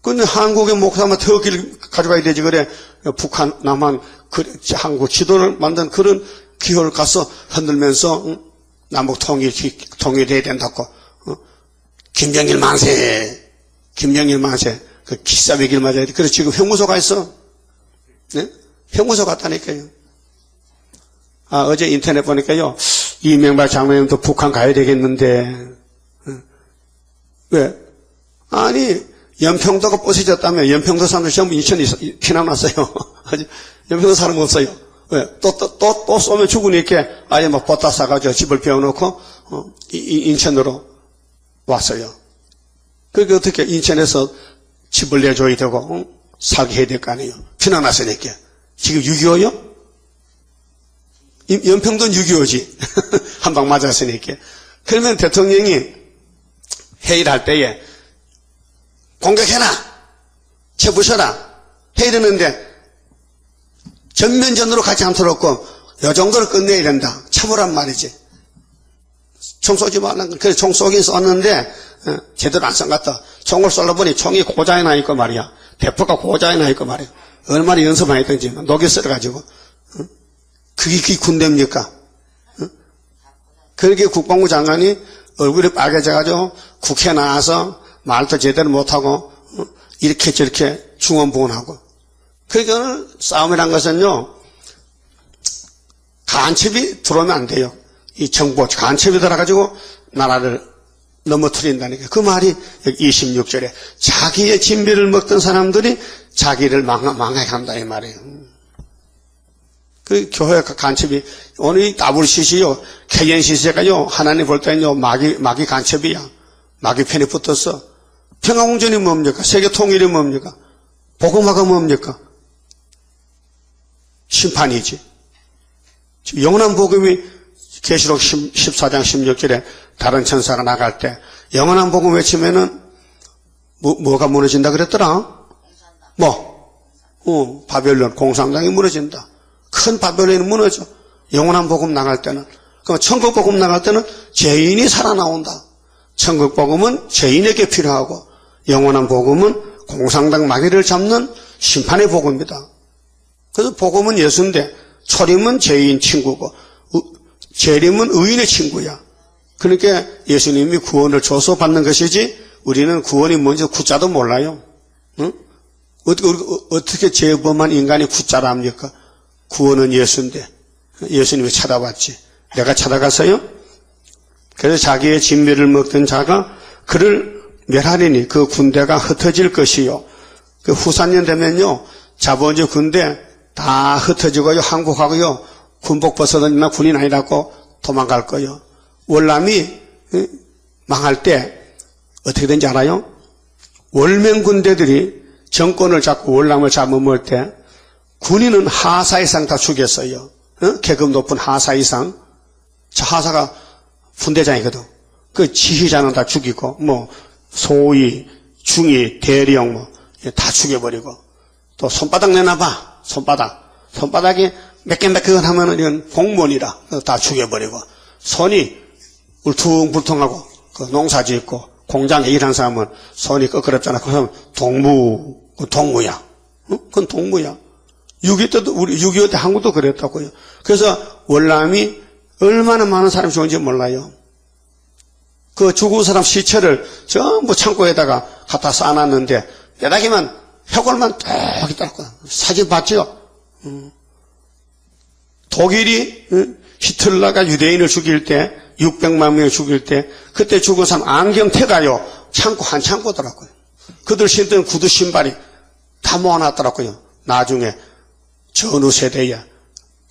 근데 한국의 목사만 태극기를 가져가야 되지 그래. 북한, 남한, 한국 지도를 만든 그런 기호를 가서 흔들면서 남북 통일해야 된다고. 김정일 만세. 그 기싸매기를 맞아야 돼. 그래서 지금 형무소 가 있어. 네? 형무소 갔다니까요. 어제 인터넷 보니까요. 이명박 장관님도 북한 가야 되겠는데. 왜? 아니, 연평도가 부서졌다며 연평도 사람들 전부 인천에 피난 왔어요. 연평도 사람 없어요. 왜? 또 쏘면 죽으니까 아예 막 보따 싸가지고 집을 비워놓고, 인천으로 왔어요. 그게 어떻게 인천에서 집을 내줘야 되고, 살게 해야 될 거 아니에요. 피난 왔으니까. 지금 6.25요? 연평도는 6.25지. 한 방 맞았으니까. 그러면 대통령이 회의를 할 때에 공격해라! 쳐부셔라! 해야 되는데 전면전으로 가지 않도록 요 정도를 끝내야 된다. 참으란 말이지. 총 쏘지 말란 거. 그래서 총 쏘긴 쐈는데 제대로 안 쏜 것 같다. 총을 쏠러보니 총이 고장이 나 있고 말이야. 대포가 고장이 나 있고 말이야. 얼마나 연습만 했던지 녹여 쓸어가지고. 그게 군대입니까? 그렇게 국방부 장관이 얼굴이 빨개져가지고 국회에 나와서 말도 제대로 못하고 이렇게 저렇게 중언부언하고. 그러니까 오늘 싸움이란 것은요. 간첩이 들어오면 안 돼요. 이 정보 간첩이 들어가지고 나라를 넘어뜨린다니까. 그 말이 여기 26절에 자기의 진미를 먹던 사람들이 자기를 망하게 한다 이 말이에요. 그 교회 간첩이 오늘 이 WCC요 KNCC가요 하나님 볼 때는요 마귀 간첩이야. 마귀 편에 붙었어. 평화공전이 뭡니까? 세계 통일이 뭡니까? 복음화가 뭡니까? 심판이지. 영원한 복음이 계시록 14장 16절에 다른 천사가 나갈 때 영원한 복음 외치면은 뭐가 무너진다 그랬더라? 바벨론 공산당이 무너진다. 큰 바벨론이 무너져. 영원한 복음 나갈 때는. 그럼 천국 복음 나갈 때는 죄인이 살아나온다. 천국 복음은 죄인에게 필요하고 영원한 복음은 공산당 마귀를 잡는 심판의 복음입니다. 그래서 복음은 예수인데 초림은 죄인 친구고 재림은 의인의 친구야. 그러니까 예수님이 구원을 줘서 받는 것이지 우리는 구원이 뭔지 구자도 몰라요. 응? 어떻게 죄범한 인간이 구자라 합니까? 구원은 예수인데 예수님이 찾아왔지. 내가 찾아가서요. 그래서 자기의 진미를 먹던 자가 그를 멸하리니 그 군대가 흩어질 것이요. 그 후산년 되면요. 자본주의 군대 다 흩어지고요. 한국하고요. 군복 벗어던지나 군인 아니라고 도망갈 거요. 월남이 망할 때 어떻게 된지 알아요? 월명 군대들이 정권을 잡고 월남을 잡아먹을 때 군인은 하사 이상 다 죽였어요. 계급 높은 하사 이상. 저 하사가 분대장이거든. 그 지휘자는 다 죽이고 뭐 소위, 중위, 대령 다 죽여버리고 또 손바닥 내놔봐. 손바닥이 몇 개 하면은 이건 공무원이라 다 죽여버리고 손이 울퉁불퉁하고 그 농사 짓고 공장에 일하는 사람은 손이 끄끄럽잖아. 그 사람은 동무야. 그건 동무야. 6.25 때도, 우리 6.25 때 한국도 그랬다고요. 그래서 월남이 얼마나 많은 사람이 죽은지 몰라요. 그 죽은 사람 시체를 전부 창고에다가 갖다 쌓아놨는데, 뼈다귀만, 혀골만 딱 있더라고요. 사진 봤죠? 독일이 히틀러가 유대인을 죽일 때, 600만 명을 죽일 때, 그때 죽은 사람 안경테가요, 창고 한 창고더라고요. 그들 신던 구두 신발이 다 모아놨더라고요. 나중에 전후 세대에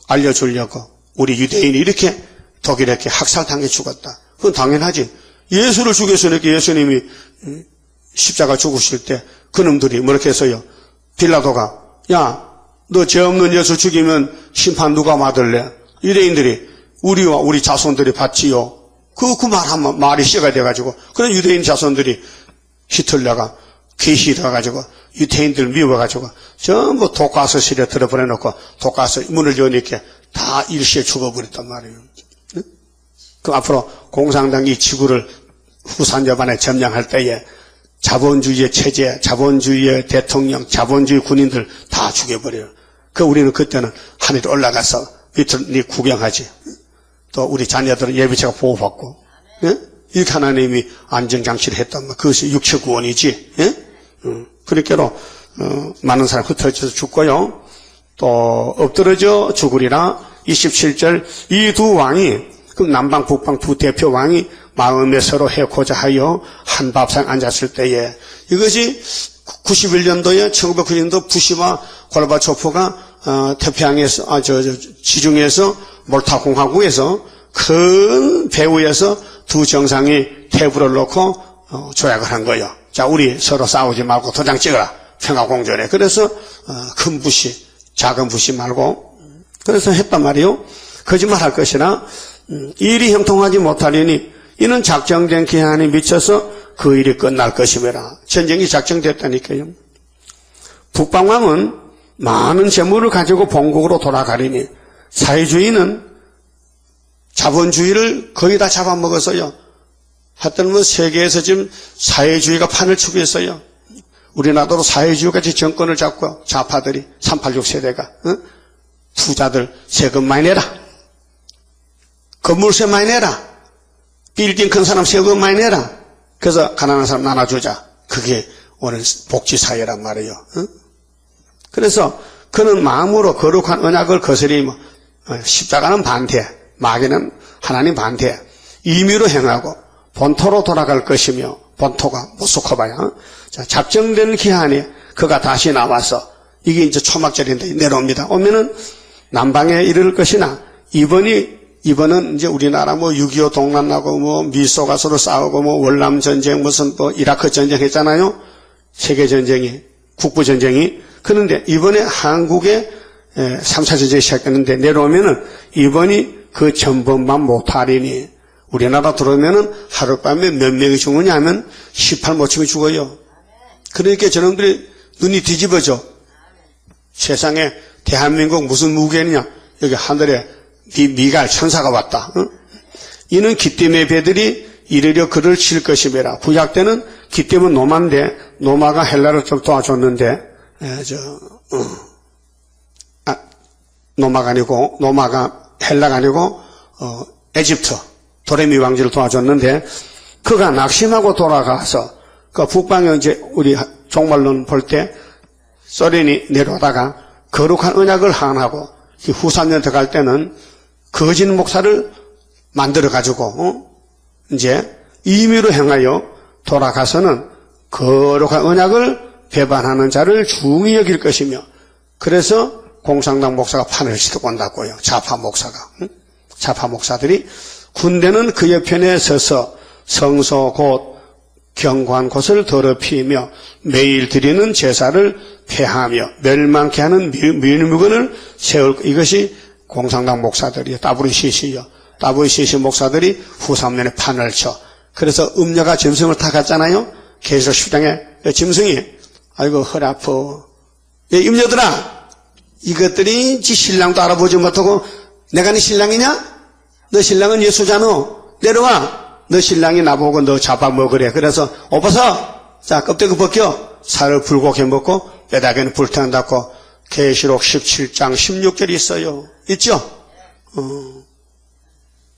알려주려고 우리 유대인이 이렇게 독일에게 학살당해 죽었다. 그건 당연하지. 예수를 죽였으니까 예수님이 십자가 죽으실 때 그놈들이 뭐렇게 했어요? 빌라도가 야, 너 죄 없는 예수 죽이면 심판 누가 받을래? 유대인들이 우리와 우리 자손들이 받지요. 그 말하면 말이 씨가 돼가지고 그런 유대인 자손들이 히틀러가 귀시려가지고 유대인들 미워가지고 전부 독가스실에 들어버려놓고 독가스 문을 여니까 다 일시에 죽어버렸단 말이에요. 그 앞으로 공산당이 이 지구를 후산여반에 점령할 때에 자본주의의 체제, 자본주의의 대통령, 자본주의 군인들 다 죽여버려요. 그 우리는 그때는 하늘에 올라가서 밑을 구경하지. 또 우리 자녀들은 예비체가 보호받고, 예? 이렇게 하나님이 안전장치를 했단 말. 그것이 육체 구원이지. 예? 그러니까 많은 사람 흩어져서 죽고요. 또 엎드러져 죽으리라. 27절 이 두 왕이 그 남방 북방 두 대표 왕이 마음에 서로 해코자 하여 한 밥상 앉았을 때에 이것이 91년도에 1990년도 부시와 고르바초프가 태평양에서 지중해에서 몰타 공화국에서 큰 배후에서 두 정상이 테이블을 놓고 조약을 한 거예요. 자, 우리 서로 싸우지 말고 도장 찍어라. 평화공존에. 그래서 큰 부시, 작은 부시 말고 그래서 했단 말이에요. 거짓말할 것이나 일이 형통하지 못하리니 이는 작정된 기한이 미쳐서 그 일이 끝날 것이며라. 전쟁이 작정됐다니까요. 북방왕은 많은 재물을 가지고 본국으로 돌아가리니 사회주의는 자본주의를 거의 다 잡아먹었어요. 하여튼 뭐 세계에서 지금 사회주의가 판을 치고 있어요. 우리나라도 사회주의같이 정권을 잡고 좌파들이 386 세대가 투자들 세금 많이 내라. 건물세 많이 내라. 빌딩 큰 사람 세금 많이 내라. 그래서 가난한 사람 나눠주자. 그게 오늘 복지사회란 말이에요. 그래서 그는 마음으로 거룩한 언약을 거스리며 십자가는 반대, 마귀는 하나님 반대, 임의로 행하고 본토로 돌아갈 것이며 본토가 무속허봐야 작정된 기한에 그가 다시 나와서 이게 이제 초막절인데 내려옵니다. 오면은 남방에 이를 것이나 이번은 이제 우리나라 뭐 6.25 동란나고 뭐 미소가 서로 싸우고 뭐 월남 전쟁 무슨 뭐 이라크 전쟁 했잖아요. 세계 전쟁이 국부 전쟁이. 그런데 이번에 한국에 3차 전쟁이 시작했는데 내려오면은 이번이 그 전번만 못하리니 우리나라 들어오면은 하룻밤에 몇 명이 죽느냐면 18 못 치면 죽어요. 그러니까 저놈들이 눈이 뒤집어져. 세상에 대한민국 무슨 무게냐? 여기 하늘에 미갈 천사가 왔다. 이는 기띔의 배들이 이르려 그를 칠 것이며라. 구약 때는 기띔은 노마인데 노마가 헬라를 좀 도와줬는데 노마가 헬라가 아니고 에집트 도레미 왕조를 도와줬는데 그가 낙심하고 돌아가서 그 북방에 이제 우리 종말론 볼 때 소련이 내려오다가 거룩한 언약을 항하고 후삼년 들어갈 때는 거짓 목사를 만들어 가지고 이제 임의로 행하여 돌아가서는 거룩한 언약을 배반하는 자를 중히 여길 것이며 그래서 공산당 목사가 판을 시켜본다고요. 좌파 목사가. 좌파 목사들이 군대는 그의 편에 서서 성소 곧 경관 곳을 더럽히며 매일 드리는 제사를 폐하며 멸망케 하는 밀무건을 세울 이것이 공산당 목사들이요. WCC요. WCC 목사들이 후 3년에 판을 쳐. 그래서 음녀가 짐승을 타 갔잖아요. 계속 10장에 짐승이 아이고 허리 아파. 임녀들아 이것들이 지 신랑도 알아보지 못하고 내가 네 신랑이냐? 너 신랑은 예수잖아. 내려와. 너 신랑이 나보고 너 잡아먹으래. 그래서 옷 벗어. 자 껍데기 벗겨. 살을 불고기 먹고 뼈다귀는 불태워 닫고 계시록 17장 16절이 있어요. 있죠?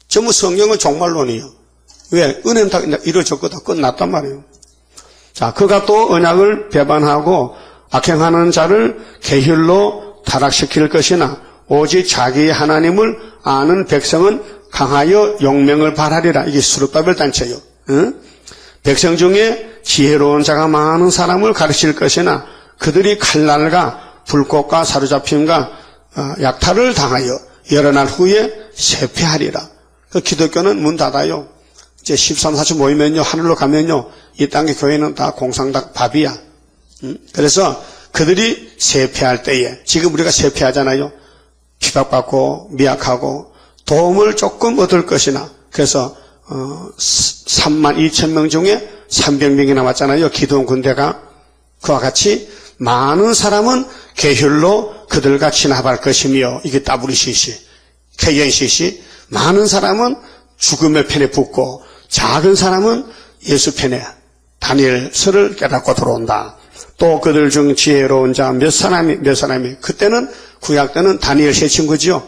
전부 성경은 종말론이에요. 왜? 은혜는 다 이루어졌고 다 끝났단 말이에요. 자, 그가 또 언약을 배반하고 악행하는 자를 게을로 타락시킬 것이나 오직 자기 하나님을 아는 백성은 강하여 용명을 발하리라. 이게 스룹바벨 단체요. 응? 백성 중에 지혜로운 자가 많은 사람을 가르칠 것이나 그들이 칼날과 불꽃과 사로잡힘과 약탈을 당하여 여러 날 후에 쇠폐하리라. 그 기독교는 문 닫아요. 이제 13, 14 모이면요, 하늘로 가면요, 이 땅의 교회는 다 공산당 밥이야. 그래서 그들이 쇠폐할 때에, 지금 우리가 쇠폐하잖아요. 피박받고, 미약하고, 도움을 조금 얻을 것이나, 그래서, 3만 2천 명 중에 300명이 남았잖아요. 기도원 군대가. 그와 같이 많은 사람은 게을로 그들과 진압할 것이며, 이게 WCC, KNCC, 많은 사람은 죽음의 편에 붙고, 작은 사람은 예수 편에 다니엘서를 깨닫고 들어온다. 또 그들 중 지혜로운 자 몇 사람이 그때는 구약 때는 다니엘 세 친구지요.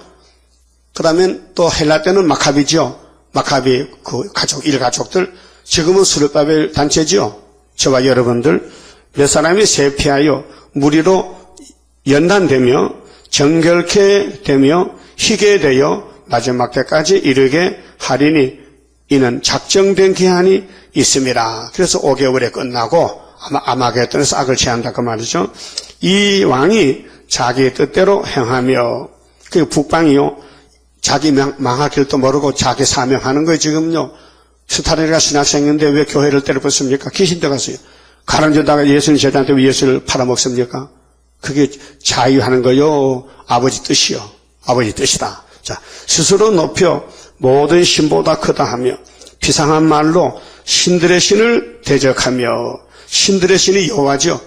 그다음에 또 헬라 때는 마카비지요. 마카비 그 가족 일가족들. 지금은 스룹바벨 단체지요. 저와 여러분들 몇 사람이 세피하여 무리로 연단되며 정결케 되며 희게 되어 마지막 때까지 이르게 하리니 이는 작정된 기한이 있습니다. 그래서 5개월에 끝나고 아마겟돈에서 악을 취한다 그 말이죠. 이 왕이 자기 뜻대로 행하며 그 북방이요. 자기 망할 길도 모르고 자기 사명하는 거예요. 지금요. 스타리가 신학생인데 왜 교회를 때려붙습니까? 귀신 들어갔어요. 가난주다가 예수님 제자한테 왜 예수를 팔아먹습니까? 그게 자유하는 거요. 아버지 뜻이요. 아버지 뜻이다. 자, 스스로 높여 모든 신보다 크다 하며 비상한 말로 신들의 신을 대적하며 신들의 신이 여호와죠.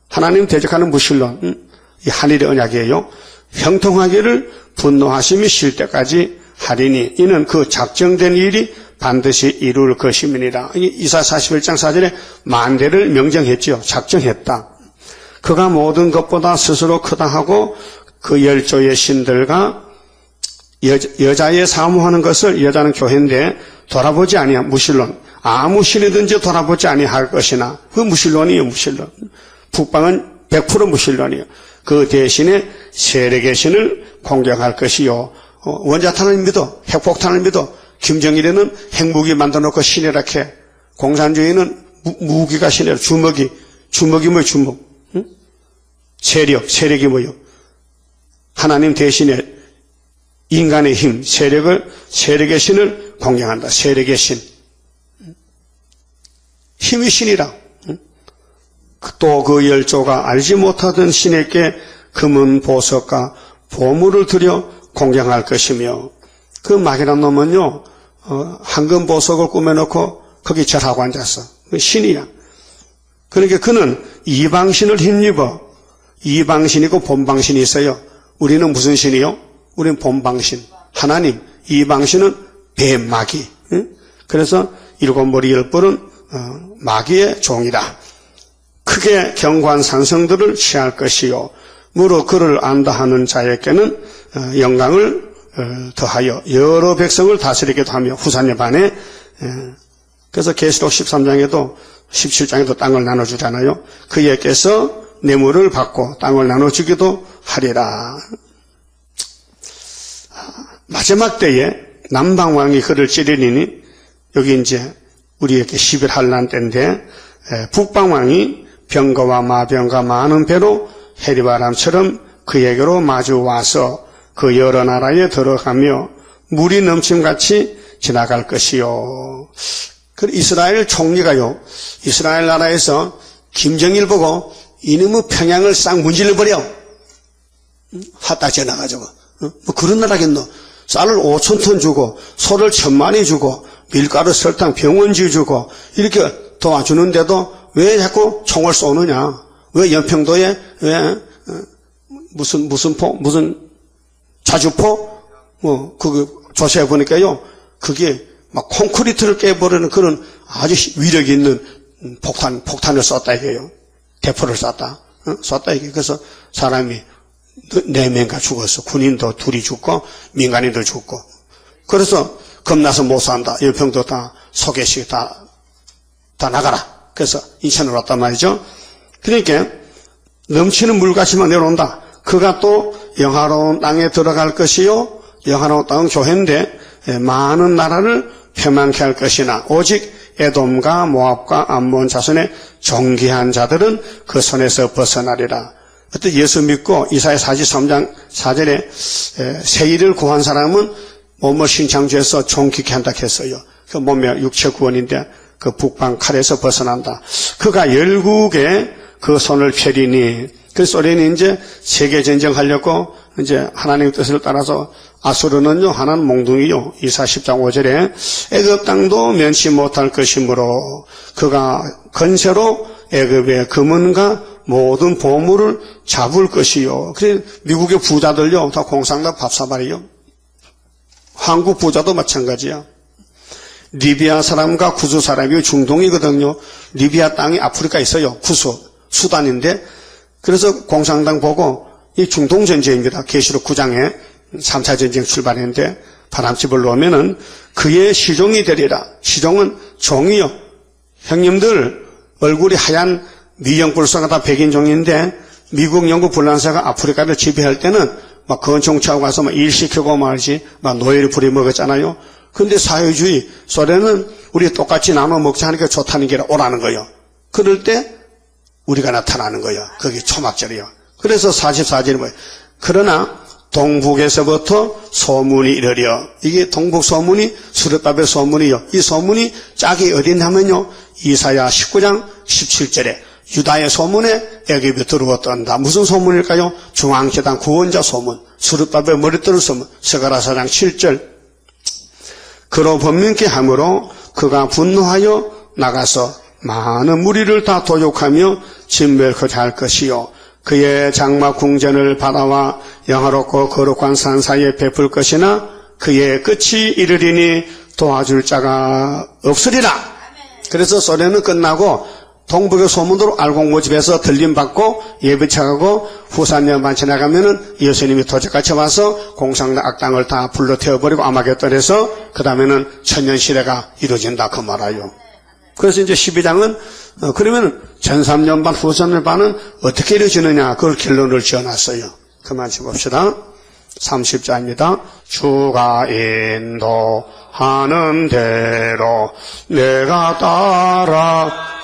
하나님 대적하는 무신론. 이 한일의 언약이에요. 형통하기를 분노하심이 쉴 때까지 하리니 이는 그 작정된 일이 반드시 이룰 것임이니라. 이사 41장 4절에 만대를 명정했지요. 작정했다. 그가 모든 것보다 스스로 크다 하고 그 열조의 신들과 여자의 사모하는 것을 여자는 교회인데 돌아보지 아니하 무신론. 아무 신이든지 돌아보지 아니할 것이나 그 무신론이에요. 무신론. 북방은 100% 무신론이에요. 그 대신에 세력의 신을 공격할 것이요. 원자탄을 믿어. 핵폭탄을 믿어. 김정일에는 핵무기 만들어놓고 신이라 해. 공산주의는 무기가 신이라. 주먹이 뭐예요? 주먹. 응? 세력이 뭐예요? 하나님 대신에 인간의 힘, 세력의 신을 공격한다. 세력의 신. 힘이 신이라. 또 그 열조가 알지 못하던 신에게 금은 보석과 보물을 들여 공경할 것이며 그 마귀란 놈은요 황금 보석을 꾸며놓고 거기 절하고 앉았어. 신이야. 그러니까 그는 이방신을 힘입어. 이방신이고 본방신이 있어요. 우리는 무슨 신이요? 우리는 본방신. 하나님. 이방신은 뱀, 마귀. 그래서 일곱 머리 열 뿔은 마귀의 종이다. 크게 견고한 산성들을 취할 것이요. 무릇 그를 안다 하는 자에게는 영광을 더하여 여러 백성을 다스리기도 하며 후사님 반에 그래서 계시록 13장에도 17장에도 땅을 나눠주잖아요. 그에게서 뇌물을 받고 땅을 나눠주기도 하리라. 마지막 때에 남방왕이 그를 찌르리니 여기 이제 우리에게 11한란 때인데 북방왕이 병거와 마병과 많은 배로 해리바람처럼 그에게로 마주 와서 그 여러 나라에 들어가며 물이 넘침같이 지나갈 것이요. 그 이스라엘 총리가요, 이스라엘 나라에서 김정일 보고 이놈의 평양을 싹 문질러버려. 핫딱 지나가지고. 뭐 그런 나라겠노. 쌀을 5,000톤 주고, 소를 1,000마리 주고, 밀가루, 설탕, 병원지 주고, 이렇게 도와주는데도 왜 자꾸 총을 쏘느냐. 왜 연평도에, 왜, 무슨 자주포? 조사해 보니까요, 그게 막 콘크리트를 깨버리는 그런 아주 위력 있는 폭탄을 쐈다 이게요. 대포를 쐈다. 쐈다 이게. 그래서 사람이 4명가 죽었어. 군인도 2이 죽고, 민간인도 죽고. 그래서 겁나서 못 산다. 연평도 다 소개식 다 나가라. 그래서 인천으로 왔단 말이죠. 그러니까 넘치는 물가시만 내려온다. 그가 또 영화로운 땅에 들어갈 것이요. 영화로운 땅은 교회인데 많은 나라를 폐망케 할 것이나 오직 에돔과 모압과 암몬 자손의 존귀한 자들은 그 손에서 벗어나리라. 그때 예수 믿고 이사야 43장 4절에 새 일을 구한 사람은 몸을 신창조에서 존귀케 한다 했어요. 그 몸의 육체 구원인데 그 북방 칼에서 벗어난다. 그가 열국에 그 손을 펴리니, 그 소련이 이제 세계전쟁 하려고 이제 하나님의 뜻을 따라서 아수르는요, 하나는 몽둥이요. 이사 10장 5절에 애굽 땅도 면치 못할 것이므로 그가 건세로 애굽의 금은과 모든 보물을 잡을 것이요. 그래 미국의 부자들요, 다 공산당 밥사발이요. 한국 부자도 마찬가지야. 리비아 사람과 구수 사람이 중동이거든요. 리비아 땅이 아프리카 있어요. 구수, 수단인데. 그래서 공산당 보고 이 중동 전쟁입니다. 계시록 9장에 3차 전쟁 출발했는데 바람집을 놓으면은 그의 시종이 되리라. 시종은 종이요. 형님들 얼굴이 하얀 미영불사가 다 백인종인데 미국, 영국, 불란사가 아프리카를 지배할 때는 막 건총차고 가서 막 일 시키고 말이지 막 노예를 부려먹었잖아요. 근데 사회주의 소련은 우리 똑같이 나눠 먹자 하니까 좋다는 게 오라는 거예요. 그럴 때 우리가 나타나는 거예요. 그게 초막절이에요. 그래서 44절이 뭐예요? 그러나 동북에서부터 소문이 이르려. 이게 동북 소문이 수르바벨 소문이요. 이 소문이 짝이 어디 있냐면요. 이사야 19장 17절에 유다의 소문에 애굽에 들어왔단다. 무슨 소문일까요? 중앙재단 구원자 소문, 수르바벨 머리털 소문, 스가랴 4장 7절. 그로 번민케 함으로 그가 분노하여 나가서 많은 무리를 다 도륙하며 진멸케 할 것이요. 그의 장막 궁전을 바다와 영화롭고 거룩한 산 사이에 베풀 것이나 그의 끝이 이르리니 도와줄 자가 없으리라. 그래서 소련은 끝나고 동북의 소문으로 알곡모집에서 들림받고 예배차가고 후산연반 지나가면은 예수님이 도적같이 와서 공산당 악당을 다 불러 태워버리고 아마겟돈에서 그 다음에는 천년시대가 이루어진다 그 말아요. 그래서 이제 12장은 그러면 전삼년반 후산연반은 어떻게 이루어지느냐 그걸 결론을 지어놨어요. 그만 짚읍시다. 30자입니다. 주가 인도하는 대로 내가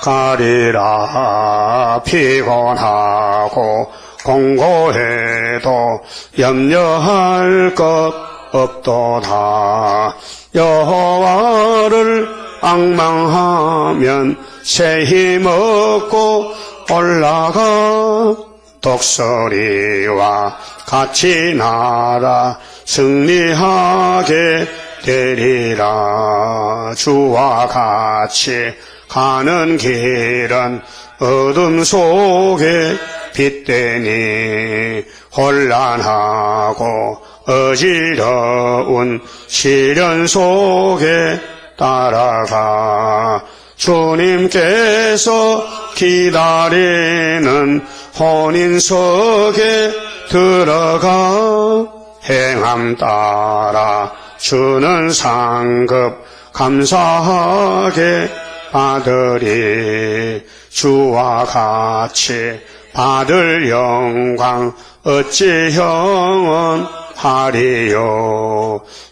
따라가리라. 피곤하고 공고해도 염려할 것 없도다. 여호와를 앙망하면 새 힘 얻고 올라가. 독수리와 같이 날아 승리하게 되리라. 주와 같이 가는 길은 어둠 속에 빛되니 혼란하고 어지러운 시련 속에 따라가. 주님께서 기다리는 혼인석에 들어가. 행함 따라 주는 상급 감사하게 받으리. 주와 같이 받을 영광 어찌 영원하리요.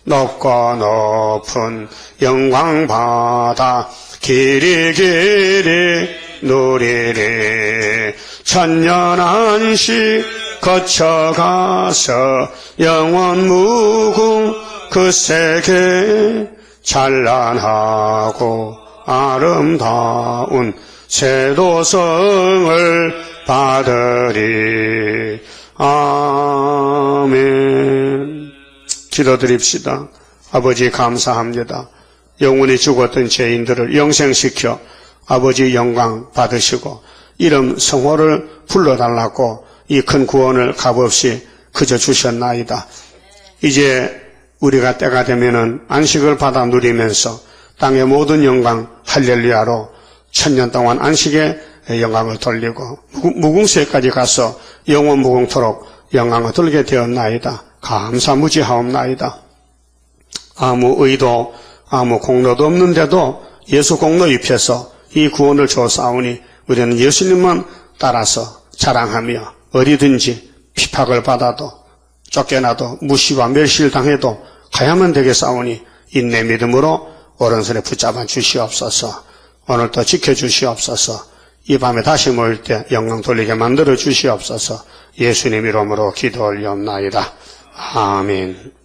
높고 높은 영광 받아 길이 누리리. 천년 안식 거쳐가서 영원 무궁 그 세계. 찬란하고 아름다운 새도성을 받으리. 아멘. 기도드립시다. 아버지 감사합니다. 영원히 죽었던 죄인들을 영생시켜 아버지 영광 받으시고 이름 성호를 불러달라고 이 큰 구원을 값없이 그저 주셨나이다. 이제 우리가 때가 되면은 안식을 받아 누리면서 땅의 모든 영광 할렐루야로 천년 동안 안식의 영광을 돌리고 무궁수에까지 가서 영원 무궁토록 영광을 돌게 되었나이다. 감사무지하옵나이다. 아무 의도 아무 공로도 없는데도 예수 공로 입혀서 이 구원을 주었사오니 우리는 예수님만 따라서 자랑하며 어디든지 핍박을 받아도 쫓겨나도 무시와 멸시를 당해도 가야만 되겠사오니 인내 믿음으로 오른손에 붙잡아 주시옵소서. 오늘도 지켜주시옵소서. 이 밤에 다시 모일 때 영광 돌리게 만들어 주시옵소서. 예수님 이름으로 기도 올리옵나이다. 아멘.